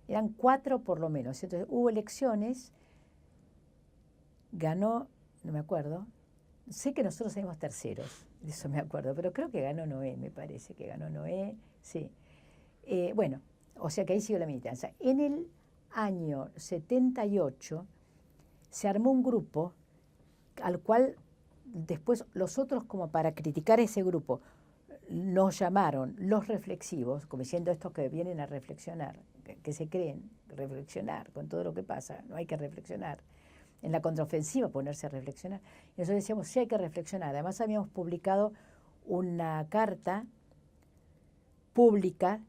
A: Eran 4 por lo menos. Entonces hubo elecciones, ganó, no me acuerdo, sé que nosotros salimos terceros, de eso me acuerdo, pero creo que ganó Noé, me parece que ganó Noé, sí. Bueno, o sea que ahí siguió la militancia. En el año 78 se armó un grupo al cual después los otros, como para criticar ese grupo, nos llamaron los reflexivos, como diciendo estos que vienen a reflexionar, que se creen reflexionar con todo lo que pasa, no hay que reflexionar. En la contraofensiva ponerse a reflexionar. Y nosotros decíamos, sí hay que reflexionar. Además habíamos publicado una carta pública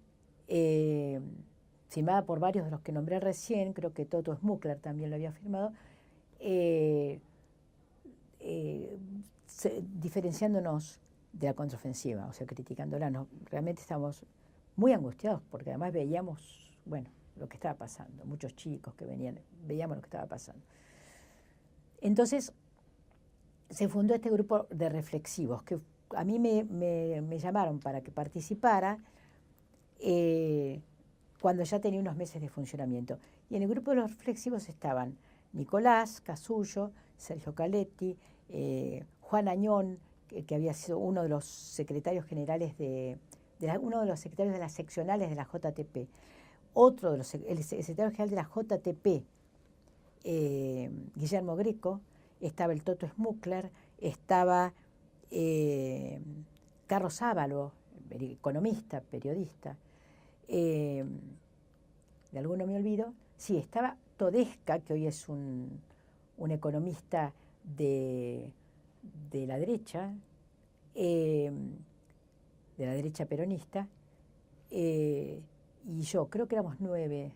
A: firmada por varios de los que nombré recién, creo que Toto Smukler también lo había firmado, diferenciándonos de la contraofensiva, o sea, criticándola. Realmente estábamos muy angustiados porque además veíamos, bueno, lo que estaba pasando. Muchos chicos que venían, veíamos lo que estaba pasando. Entonces, se fundó este grupo de reflexivos, que a mí me llamaron para que participara cuando ya tenía unos meses de funcionamiento. Y en el grupo de los reflexivos estaban Nicolás Casullo, Sergio Caletti, Juan Añón, que había sido uno de los secretarios generales uno de los secretarios de las seccionales de la JTP, el secretario general de la JTP, Guillermo Greco, estaba el Toto Smukler, estaba Carlos Ávalo, economista, periodista, de alguno me olvido, sí, estaba Todesca, que hoy es un economista de la derecha peronista, y yo, creo que éramos 9,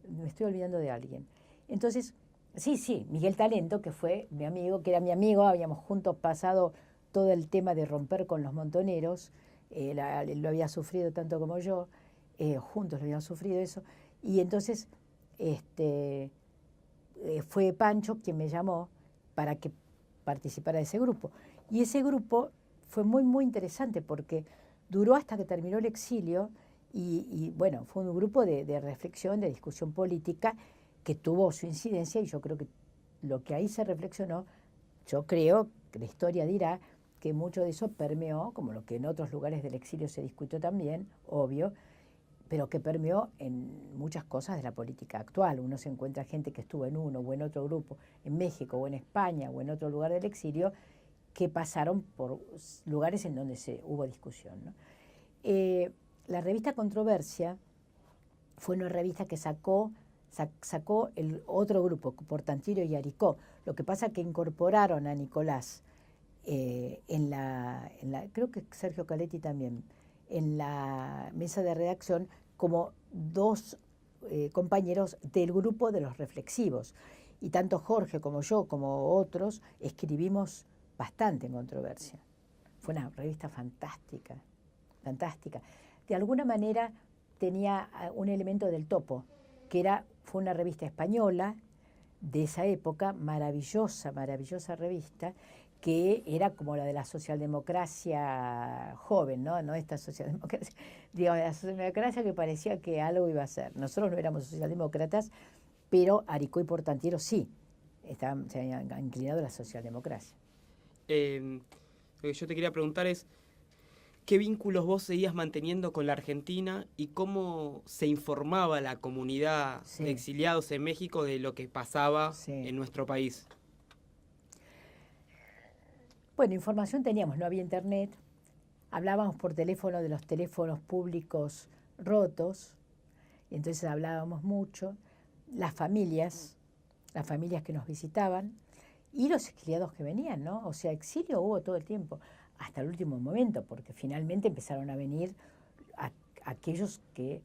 A: me estoy olvidando de alguien. Entonces, sí, Miguel Talento, que fue mi amigo, que era mi amigo, habíamos juntos pasado todo el tema de romper con los montoneros, lo había sufrido tanto como yo, juntos lo habíamos sufrido eso, y entonces fue Pancho quien me llamó para que participara de ese grupo. Y ese grupo fue muy, muy interesante porque duró hasta que terminó el exilio y bueno, fue un grupo de reflexión, de discusión política que tuvo su incidencia y yo creo que lo que ahí se reflexionó, yo creo que la historia dirá que mucho de eso permeó, como lo que en otros lugares del exilio se discutió también, obvio, pero que permeó en muchas cosas de la política actual. Uno se encuentra gente que estuvo en uno o en otro grupo, en México o en España o en otro lugar del exilio, que pasaron por lugares en donde hubo discusión, ¿no? La revista Controversia fue una revista que sacó el otro grupo, Portantiero y Aricó. Lo que pasa es que incorporaron a Nicolás creo que Sergio Caletti también, en la mesa de redacción como dos compañeros del grupo de los reflexivos. Y tanto Jorge como yo, como otros, escribimos bastante en Controversia. Fue una revista fantástica, fantástica. De alguna manera tenía un elemento del topo, que fue una revista española de esa época, maravillosa, maravillosa revista, que era como la de la socialdemocracia joven, ¿no? No esta socialdemocracia, digamos, la socialdemocracia que parecía que algo iba a ser. Nosotros no éramos socialdemócratas, pero Aricó y Portantiero sí, se habían inclinado a la socialdemocracia.
B: Lo que yo te quería preguntar es, ¿qué vínculos vos seguías manteniendo con la Argentina y cómo se informaba la comunidad de exiliados en México de lo que pasaba en nuestro país?
A: Bueno, información teníamos, no había internet, hablábamos por teléfono de los teléfonos públicos rotos, y entonces hablábamos mucho, las familias que nos visitaban y los exiliados que venían, ¿no? O sea, exilio hubo todo el tiempo, hasta el último momento, porque finalmente empezaron a venir aquellos que,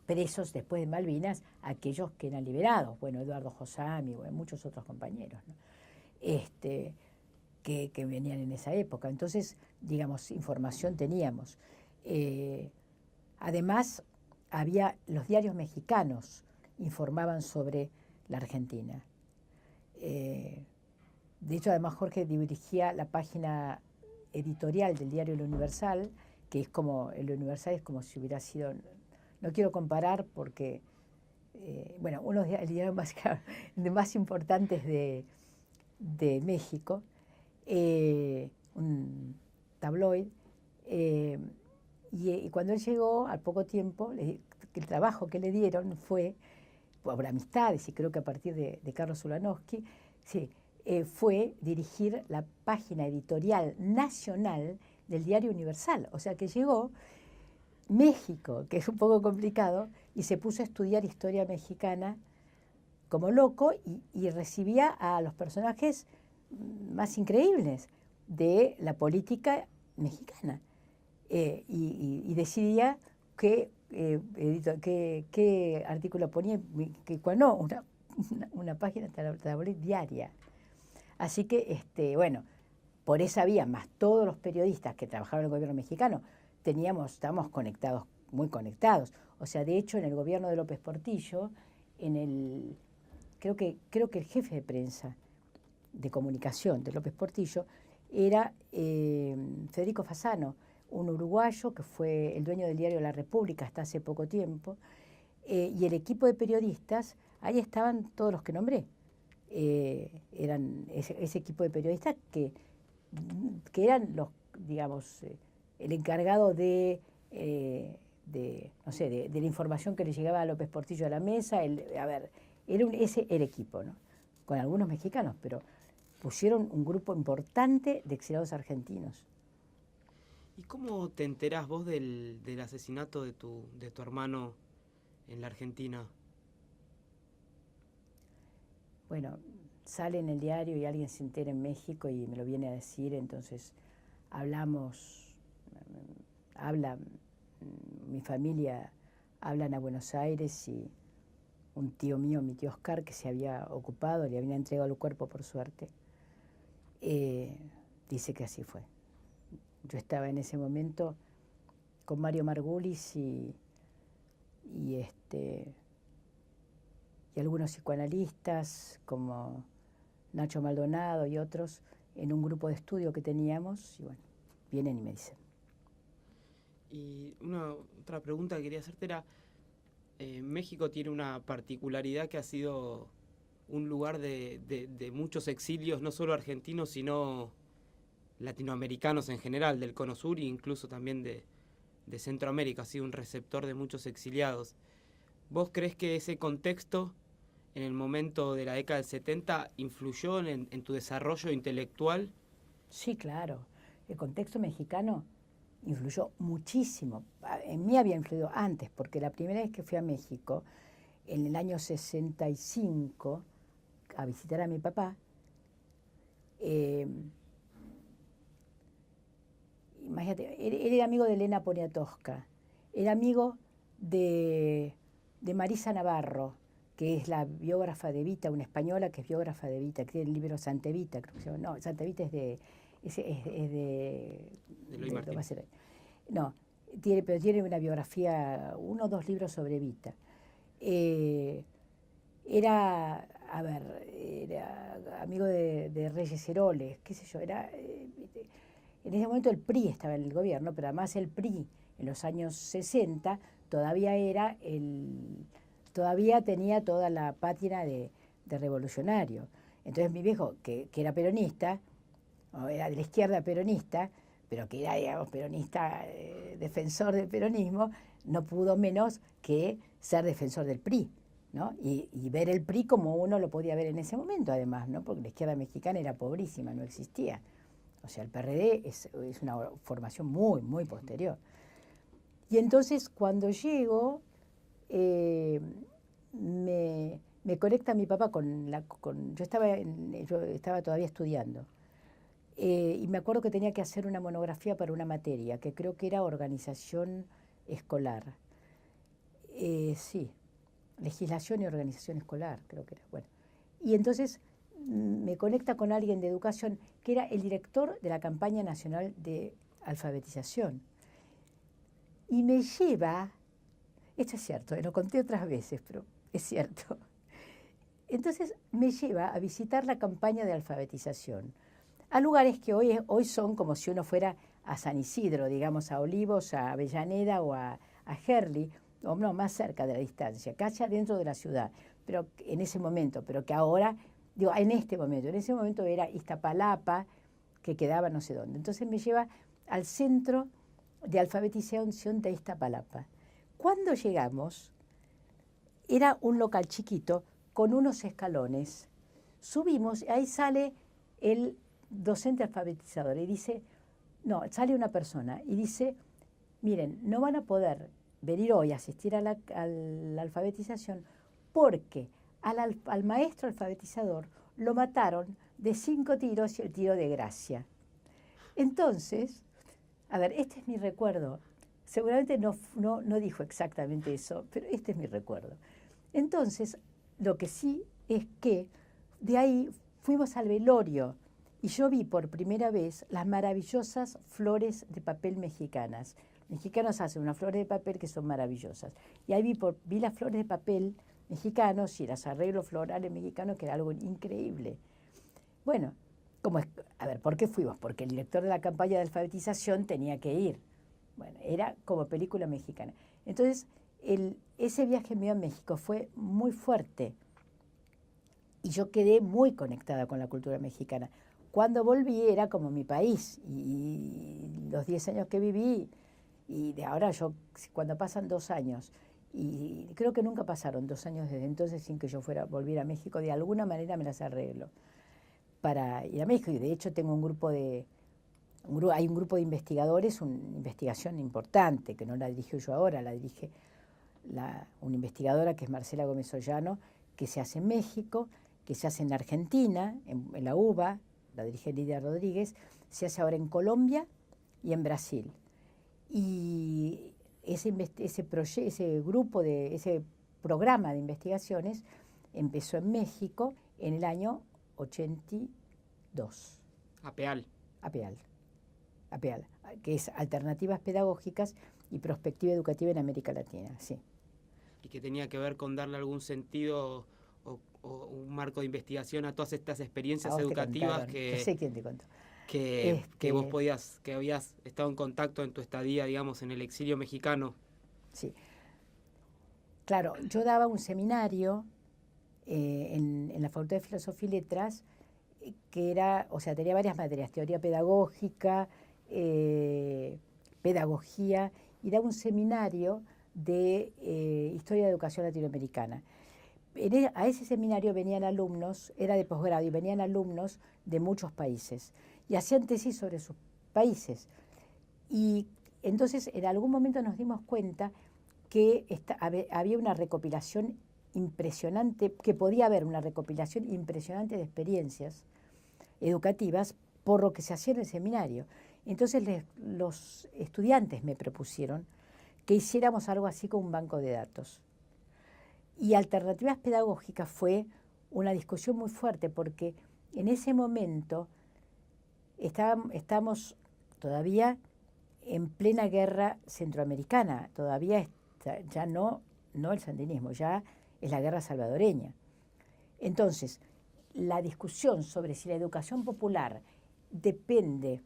A: presos después de Malvinas, aquellos que eran liberados, bueno, Eduardo Josami, bueno, muchos otros compañeros, ¿no? Que venían en esa época. Entonces, digamos, información teníamos. Además, los diarios mexicanos informaban sobre la Argentina. De hecho, además, Jorge dirigía la página editorial del diario El Universal, que es como, El Universal es como si hubiera sido, no quiero comparar porque, bueno, uno de los diarios más importantes de México, un tabloid, y cuando él llegó, al poco tiempo, el trabajo que le dieron fue, por amistades, y creo que a partir de Carlos Ulanowski, fue dirigir la página editorial nacional del Diario Universal. O sea que llegó México, que es un poco complicado, y se puso a estudiar historia mexicana como loco y recibía a los personajes más increíbles de la política mexicana y decidía qué artículo ponía, que cuando no, una página diaria. Así que, bueno, por esa vía, más todos los periodistas que trabajaron en el gobierno mexicano, estábamos conectados, muy conectados. O sea, de hecho, en el gobierno de López Portillo, creo que el jefe de prensa de comunicación de López Portillo era Federico Fasano, un uruguayo que fue el dueño del diario La República hasta hace poco tiempo, y el equipo de periodistas, ahí estaban todos los que nombré. Eran ese equipo de periodistas que eran los, digamos, el encargado de la información que le llegaba a López Portillo a la mesa. Era ese el equipo, ¿no? Con algunos mexicanos, pero pusieron un grupo importante de exiliados argentinos.
B: ¿Y cómo te enterás vos del asesinato de tu hermano en la Argentina?
A: Bueno, sale en el diario y alguien se entera en México y me lo viene a decir, entonces mi familia hablan a Buenos Aires y un tío mío, mi tío Oscar, que se había ocupado, le habían entregado el cuerpo por suerte, dice que así fue. Yo estaba en ese momento con Mario Margulis y algunos psicoanalistas como Nacho Maldonado y otros en un grupo de estudio que teníamos, y bueno, vienen y me dicen.
B: Y otra pregunta que quería hacerte era, México tiene una particularidad que ha sido un lugar de muchos exilios, no solo argentinos, sino latinoamericanos en general, del Cono Sur e incluso también de Centroamérica, ha sido un receptor de muchos exiliados. ¿Vos crees que ese contexto, en el momento de la década del 70, influyó en tu desarrollo intelectual
A: Sí, claro. El contexto mexicano influyó muchísimo. En mí había influido antes, porque la primera vez que fui a México, en el año 65, a visitar a mi papá, eh, imagínate, él era amigo de Elena Poniatowska, era amigo de Marisa Navarro, que es la biógrafa de Evita, una española que es biógrafa de Evita, que tiene el libro Santa Evita, creo que se llama. No, Santa Evita es de... Es
B: De Eloy Martín.
A: No, pero tiene una biografía, uno o dos libros sobre Evita. Era, a ver, era amigo de Reyes Heroles, qué sé yo, en ese momento el PRI estaba en el gobierno, pero además el PRI en los años 60 todavía tenía toda la pátina de revolucionario. Entonces mi viejo, que era peronista, o era de la izquierda peronista, pero que era, digamos, peronista, defensor del peronismo, no pudo menos que ser defensor del PRI, ¿no? Y ver el PRI como uno lo podía ver en ese momento, además, ¿no? Porque la izquierda mexicana era pobrísima, no existía. O sea, el PRD es una formación muy, muy posterior. Y entonces, cuando llego, me conecta mi papá yo estaba todavía estudiando. Y me acuerdo que tenía que hacer una monografía para una materia, que creo que era organización escolar. Sí, legislación y organización escolar, creo que era. Bueno, y entonces me conecta con alguien de educación que era el director de la campaña nacional de alfabetización. Y me lleva, esto es cierto, lo conté otras veces, pero es cierto. Entonces me lleva a visitar la campaña de alfabetización a lugares que hoy son como si uno fuera a San Isidro, digamos, a Olivos, a Avellaneda o a Gerli, o no, más cerca de la distancia, casi adentro de la ciudad, pero en ese momento, pero que ahora, digo, en ese momento era Iztapalapa, que quedaba no sé dónde. Entonces me lleva al centro de alfabetización de Iztapalapa. Cuando llegamos, era un local chiquito con unos escalones. Subimos, ahí sale el docente alfabetizador y dice, no, sale una persona y dice, miren, no van a poder venir hoy a asistir a la alfabetización porque al maestro alfabetizador lo mataron de 5 tiros y el tiro de gracia. Entonces, a ver, este es mi recuerdo. Seguramente no dijo exactamente eso, pero este es mi recuerdo. Entonces, lo que sí es que de ahí fuimos al velorio y yo vi por primera vez las maravillosas flores de papel mexicanas. Los mexicanos hacen unas flores de papel que son maravillosas. Y ahí vi las flores de papel mexicanos y los arreglos florales mexicanos, que era algo increíble. Bueno, a ver, ¿por qué fuimos? Porque el director de la campaña de alfabetización tenía que ir. Bueno, era como película mexicana. Entonces, ese viaje mío a México fue muy fuerte y yo quedé muy conectada con la cultura mexicana. Cuando volví era como mi país y los 10 años que viví, y de ahora cuando pasan 2 años, y creo que nunca pasaron 2 años desde entonces sin que yo volviera a México, de alguna manera me las arreglo para ir a México. Y de hecho tengo hay un grupo de investigadores, una investigación importante, que no la dirijo yo ahora, la dirige una investigadora que es Marcela Gómez Ollano, que se hace en México, que se hace en Argentina, en la UBA, la dirige Lidia Rodríguez, se hace ahora en Colombia y en Brasil. Y ese programa de investigaciones empezó en México en el año 82.
B: APEAL.
A: APEAL, que es Alternativas Pedagógicas y Prospectiva Educativa en América Latina, sí.
B: Y que tenía que ver con darle algún sentido o un marco de investigación a todas estas experiencias educativas que...
A: Yo sé quién te contó.
B: Que vos que habías estado en contacto en tu estadía, digamos, en el exilio mexicano.
A: Sí. Claro, yo daba un seminario en la Facultad de Filosofía y Letras, que tenía varias materias, teoría pedagógica, pedagogía, y daba un seminario de historia de educación latinoamericana. A ese seminario venían alumnos, era de posgrado, y venían alumnos de muchos países. y hacían tesis sobre sus países. Y entonces en algún momento nos dimos cuenta que había una recopilación impresionante, que podía haber una recopilación impresionante de experiencias educativas por lo que se hacía en el seminario. Entonces los estudiantes me propusieron que hiciéramos algo así como un banco de datos. Y Alternativas Pedagógicas fue una discusión muy fuerte porque en ese momento estábamos todavía en plena guerra centroamericana, todavía ya no el sandinismo, ya es la guerra salvadoreña. Entonces, la discusión sobre si la educación popular depende,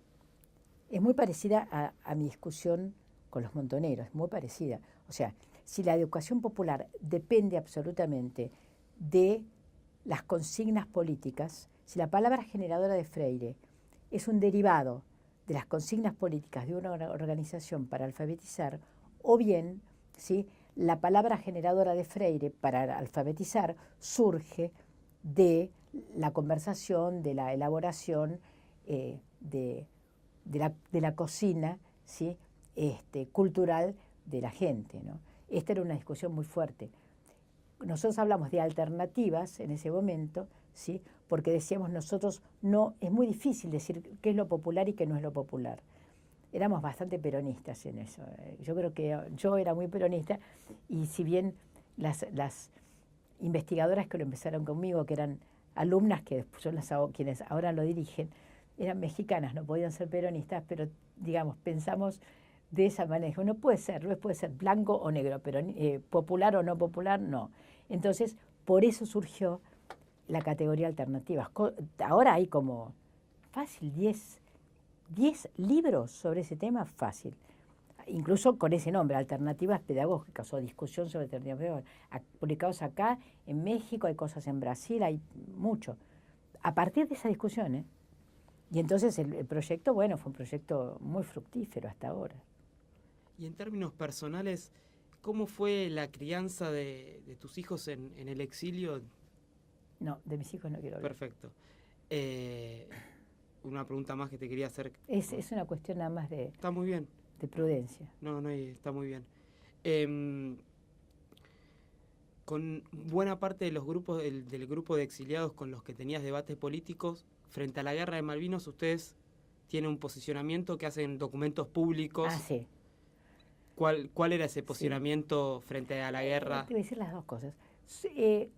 A: es muy parecida a mi discusión con los montoneros, es muy parecida. O sea, si la educación popular depende absolutamente de las consignas políticas, si la palabra generadora de Freire es un derivado de las consignas políticas de una organización para alfabetizar, o bien, ¿sí?, la palabra generadora de Freire para alfabetizar surge de la conversación, de la elaboración de la cocina, ¿sí?, cultural de la gente, ¿no? Esta era una discusión muy fuerte. Nosotros hablamos de alternativas en ese momento, ¿sí?, porque decíamos nosotros, no, es muy difícil decir qué es lo popular y qué no es lo popular. Éramos bastante peronistas en eso. Yo creo que yo era muy peronista y si bien las investigadoras que lo empezaron conmigo, que eran alumnas que después son quienes ahora lo dirigen, eran mexicanas, no podían ser peronistas, pero digamos, pensamos de esa manera. No puede ser blanco o negro, pero popular o no popular, no. Entonces, por eso surgió la categoría alternativas. Ahora hay como fácil 10 libros sobre ese tema, fácil. Incluso con ese nombre, Alternativas Pedagógicas o Discusión sobre Alternativas Pedagógicas. Publicados acá, en México, hay cosas en Brasil, hay mucho. A partir de esa discusión, ¿eh? Y entonces el proyecto, bueno, fue un proyecto muy fructífero hasta ahora.
B: Y en términos personales, ¿cómo fue la crianza de tus hijos en el exilio?
A: No, de mis hijos no quiero hablar.
B: Perfecto. Una pregunta más que te quería hacer.
A: Es una cuestión nada más de...
B: Está muy bien.
A: De prudencia.
B: No, está muy bien. Con buena parte de los grupos del grupo de exiliados con los que tenías debates políticos, frente a la guerra de Malvinas, ustedes tienen un posicionamiento que hacen documentos públicos.
A: Ah, sí.
B: ¿Cuál era ese posicionamiento frente a la guerra?
A: Te voy a decir las dos cosas.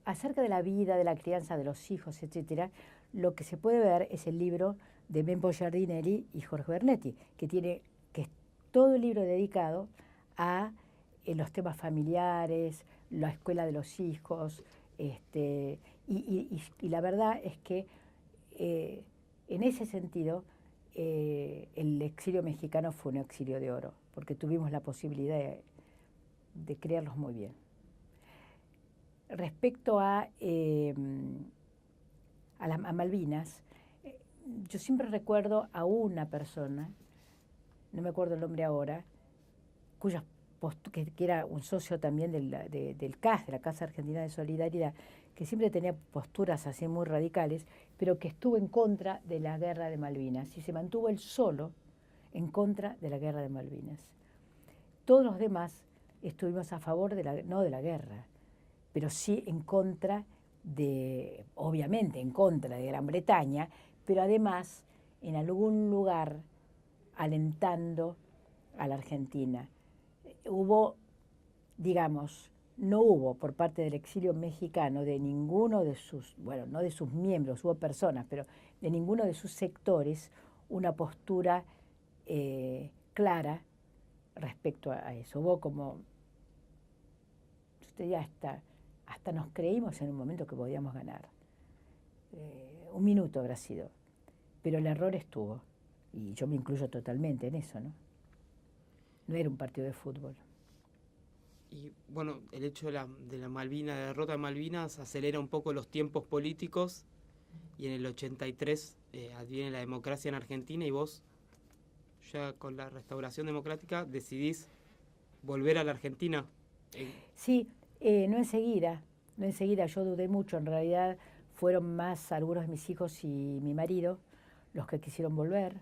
A: Acerca de la vida, de la crianza de los hijos, etcétera, lo que se puede ver es el libro de Bembo Giardinelli y Jorge Bernetti, que es todo el libro dedicado a los temas familiares, la escuela de los hijos, y la verdad es que en ese sentido el exilio mexicano fue un exilio de oro, porque tuvimos la posibilidad de crearlos muy bien. Respecto a Malvinas, yo siempre recuerdo a una persona, no me acuerdo el nombre ahora, que era un socio también del CAS, de la Casa Argentina de Solidaridad, que siempre tenía posturas así muy radicales, pero que estuvo en contra de la guerra de Malvinas y se mantuvo él solo en contra de la guerra de Malvinas. Todos los demás estuvimos a favor no de la guerra, pero sí en contra obviamente en contra de Gran Bretaña, pero además en algún lugar alentando a la Argentina. No hubo por parte del exilio mexicano de ninguno de sus, bueno, no de sus miembros, hubo personas, pero de ninguno de sus sectores una postura clara respecto a eso. Hubo como, usted ya hasta nos creímos en un momento que podíamos ganar. Un minuto habrá sido, pero el error estuvo, y yo me incluyo totalmente en eso, ¿no? No era un partido de fútbol.
B: Y bueno, el hecho de la derrota de Malvinas acelera un poco los tiempos políticos y en el 83 adviene la democracia en Argentina y vos, ya con la restauración democrática, decidís volver a la Argentina.
A: Sí, no enseguida, yo dudé mucho, en realidad fueron más algunos de mis hijos y mi marido los que quisieron volver.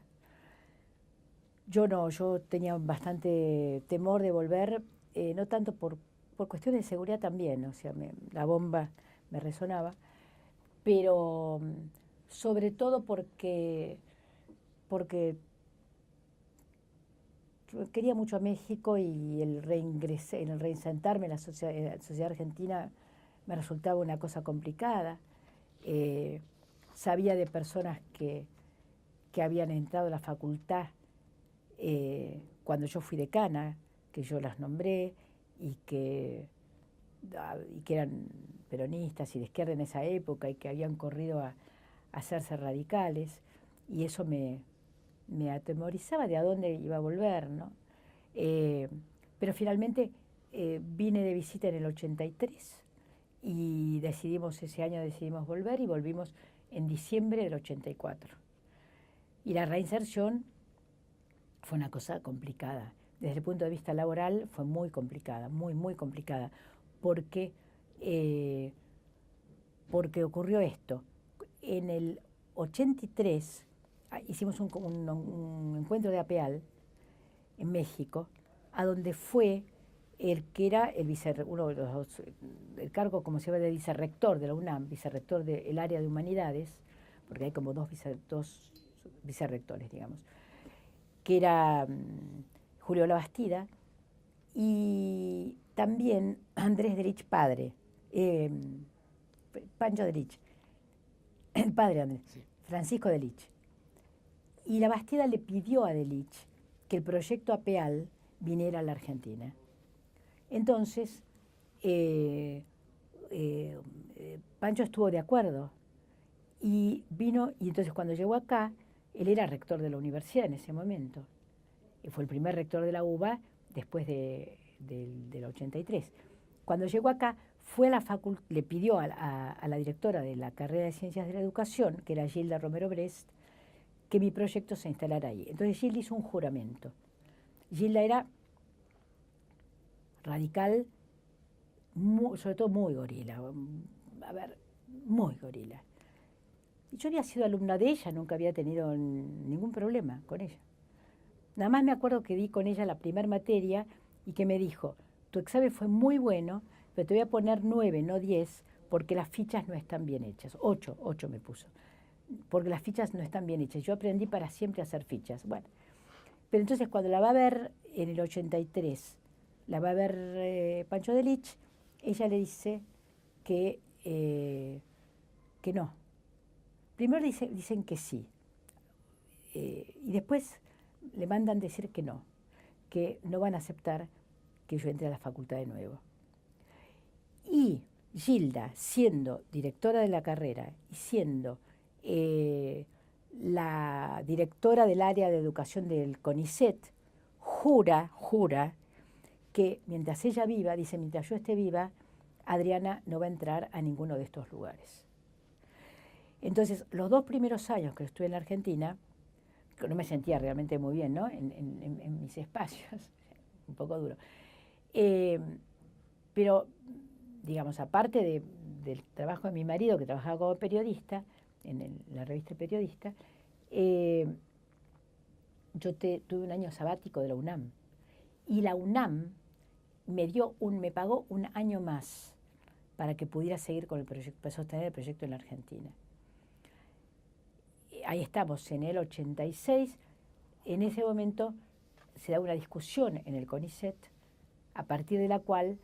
A: Yo no, yo tenía bastante temor de volver, no tanto por cuestiones de seguridad también, o sea, la bomba me resonaba, pero sobre todo porque quería mucho a México y el reinsentarme en la sociedad argentina me resultaba una cosa complicada. Sabía de personas que habían entrado a la facultad cuando yo fui decana, que yo las nombré y que eran peronistas y de izquierda en esa época y que habían corrido a hacerse radicales, y eso me atemorizaba de a dónde iba a volver, ¿no? Pero finalmente vine de visita en el 83 y ese año decidimos volver y volvimos en diciembre del 84. Y la reinserción fue una cosa complicada. Desde el punto de vista laboral fue muy complicada, muy, muy complicada, porque ocurrió esto. En el 83 hicimos un encuentro de APEAL en México, a donde fue el que era uno de el cargo, como se llama, de vicerrector de la UNAM, vicerrector del área de humanidades, porque hay como dos vicerrectores, digamos, que era Julio Labastida, y también Andrés Delich padre, Pancho Delich, el padre Andrés, sí. Francisco Delich. Y Labastida le pidió a Delich que el proyecto APEAL viniera a la Argentina. Entonces, Pancho estuvo de acuerdo y vino, y entonces cuando llegó acá, él era rector de la universidad en ese momento. Y fue el primer rector de la UBA después del 83. Cuando llegó acá, le pidió a la directora de la carrera de Ciencias de la Educación, que era Gilda Romero Brest, que mi proyecto se instalara ahí. Entonces Gilda hizo un juramento. Gilda era radical, sobre todo muy gorila. Muy gorila. Y yo había sido alumna de ella, nunca había tenido ningún problema con ella. Nada más me acuerdo que di con ella la primera materia y que me dijo, tu examen fue muy bueno, pero te voy a poner 9, no 10, porque las fichas no están bien hechas. 8 me puso, porque las fichas no están bien hechas. Yo aprendí para siempre a hacer fichas. Bueno, pero entonces cuando la va a ver en el 83, la va a ver Pancho Delich, ella le dice que no. Primero dicen que sí, y después le mandan decir que no van a aceptar que yo entre a la facultad de nuevo. Y Gilda, siendo directora de la carrera y siendo la directora del área de educación del CONICET, jura que mientras ella viva, dice, mientras yo esté viva, Adriana no va a entrar a ninguno de estos lugares. Entonces, los 2 primeros años que estuve en la Argentina, que no me sentía realmente muy bien, ¿no? En mis espacios, un poco duro. Pero, digamos, aparte del trabajo de mi marido, que trabajaba como periodista, en la revista Periodista, yo tuve un año sabático de la UNAM. Y la UNAM me pagó un año más para que pudiera seguir con el proyecto, para sostener el proyecto en la Argentina. Ahí estamos, en el 86. En ese momento se da una discusión en el CONICET, a partir de la cual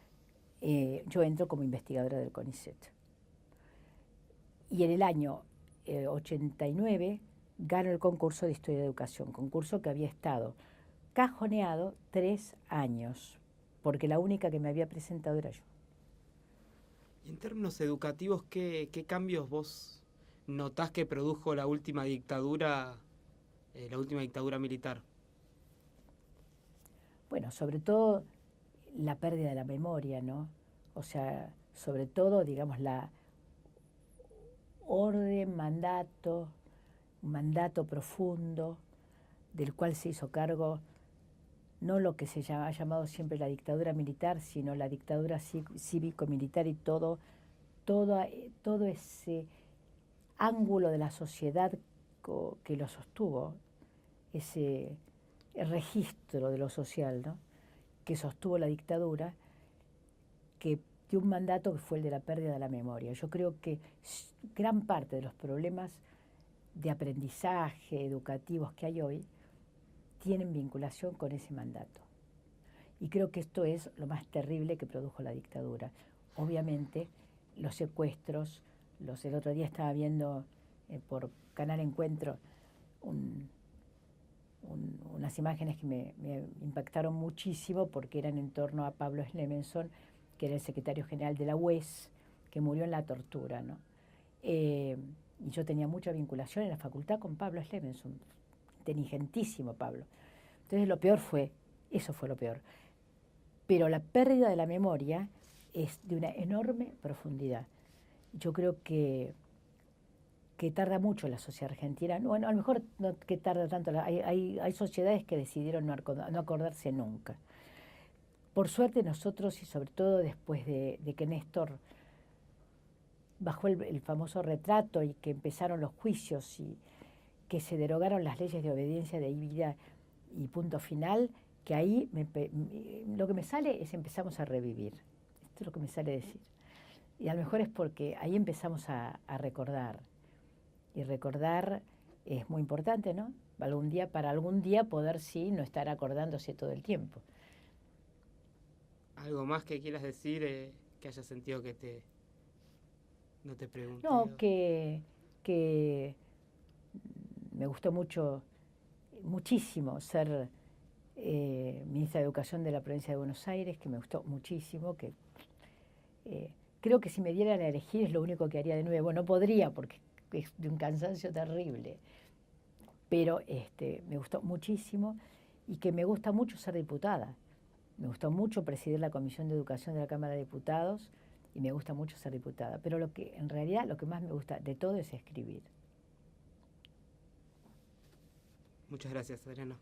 A: yo entro como investigadora del CONICET. Y en el año 89 gano el concurso de Historia de Educación, concurso que había estado cajoneado 3 años, porque la única que me había presentado era yo.
B: Y en términos educativos, ¿qué cambios vos notás que produjo la última dictadura militar?
A: Bueno, sobre todo la pérdida de la memoria, ¿no? O sea, sobre todo, digamos, la orden, un mandato profundo del cual se hizo cargo no lo que ha llamado siempre la dictadura militar, sino la dictadura cívico-militar y todo ese ángulo de la sociedad único que lo sostuvo, ese registro de lo social, ¿no?, que sostuvo la dictadura, que de un mandato que fue el de la pérdida de la memoria. Yo creo que gran parte de los problemas de aprendizaje educativos que hay hoy tienen vinculación con ese mandato. Y creo que esto es lo más terrible que produjo la dictadura. Obviamente, los secuestros, el otro día estaba viendo por Canal Encuentro unas imágenes que me impactaron muchísimo porque eran en torno a Pablo Slemenson, que era el secretario general de la UES, que murió en la tortura, ¿no? Y yo tenía mucha vinculación en la facultad con Pablo Slemenson, inteligentísimo Pablo. Entonces eso fue lo peor. Pero la pérdida de la memoria es de una enorme profundidad. Yo creo que tarda mucho la sociedad argentina. Bueno, a lo mejor no que tarda tanto. Hay sociedades que decidieron no acordarse nunca. Por suerte nosotros, y sobre todo después de que Néstor bajó el famoso retrato y que empezaron los juicios y que se derogaron las leyes de obediencia debida y punto final, que ahí lo que me sale es empezamos a revivir. Esto es lo que me sale decir. Y a lo mejor es porque ahí empezamos a recordar. Y recordar es muy importante, ¿no? Para algún día poder, sí, no estar acordándose todo el tiempo.
B: ¿Algo más que quieras decir que hayas sentido que no te pregunté?
A: No, que me gustó muchísimo ser ministra de Educación de la provincia de Buenos Aires, que me gustó muchísimo, que creo que si me dieran a elegir es lo único que haría de nuevo. No podría porque es de un cansancio terrible, pero me gustó muchísimo y que me gusta mucho ser diputada. Me gustó mucho presidir la Comisión de Educación de la Cámara de Diputados y me gusta mucho ser diputada. Pero en realidad lo que más me gusta de todo es escribir.
B: Muchas gracias, Adriana.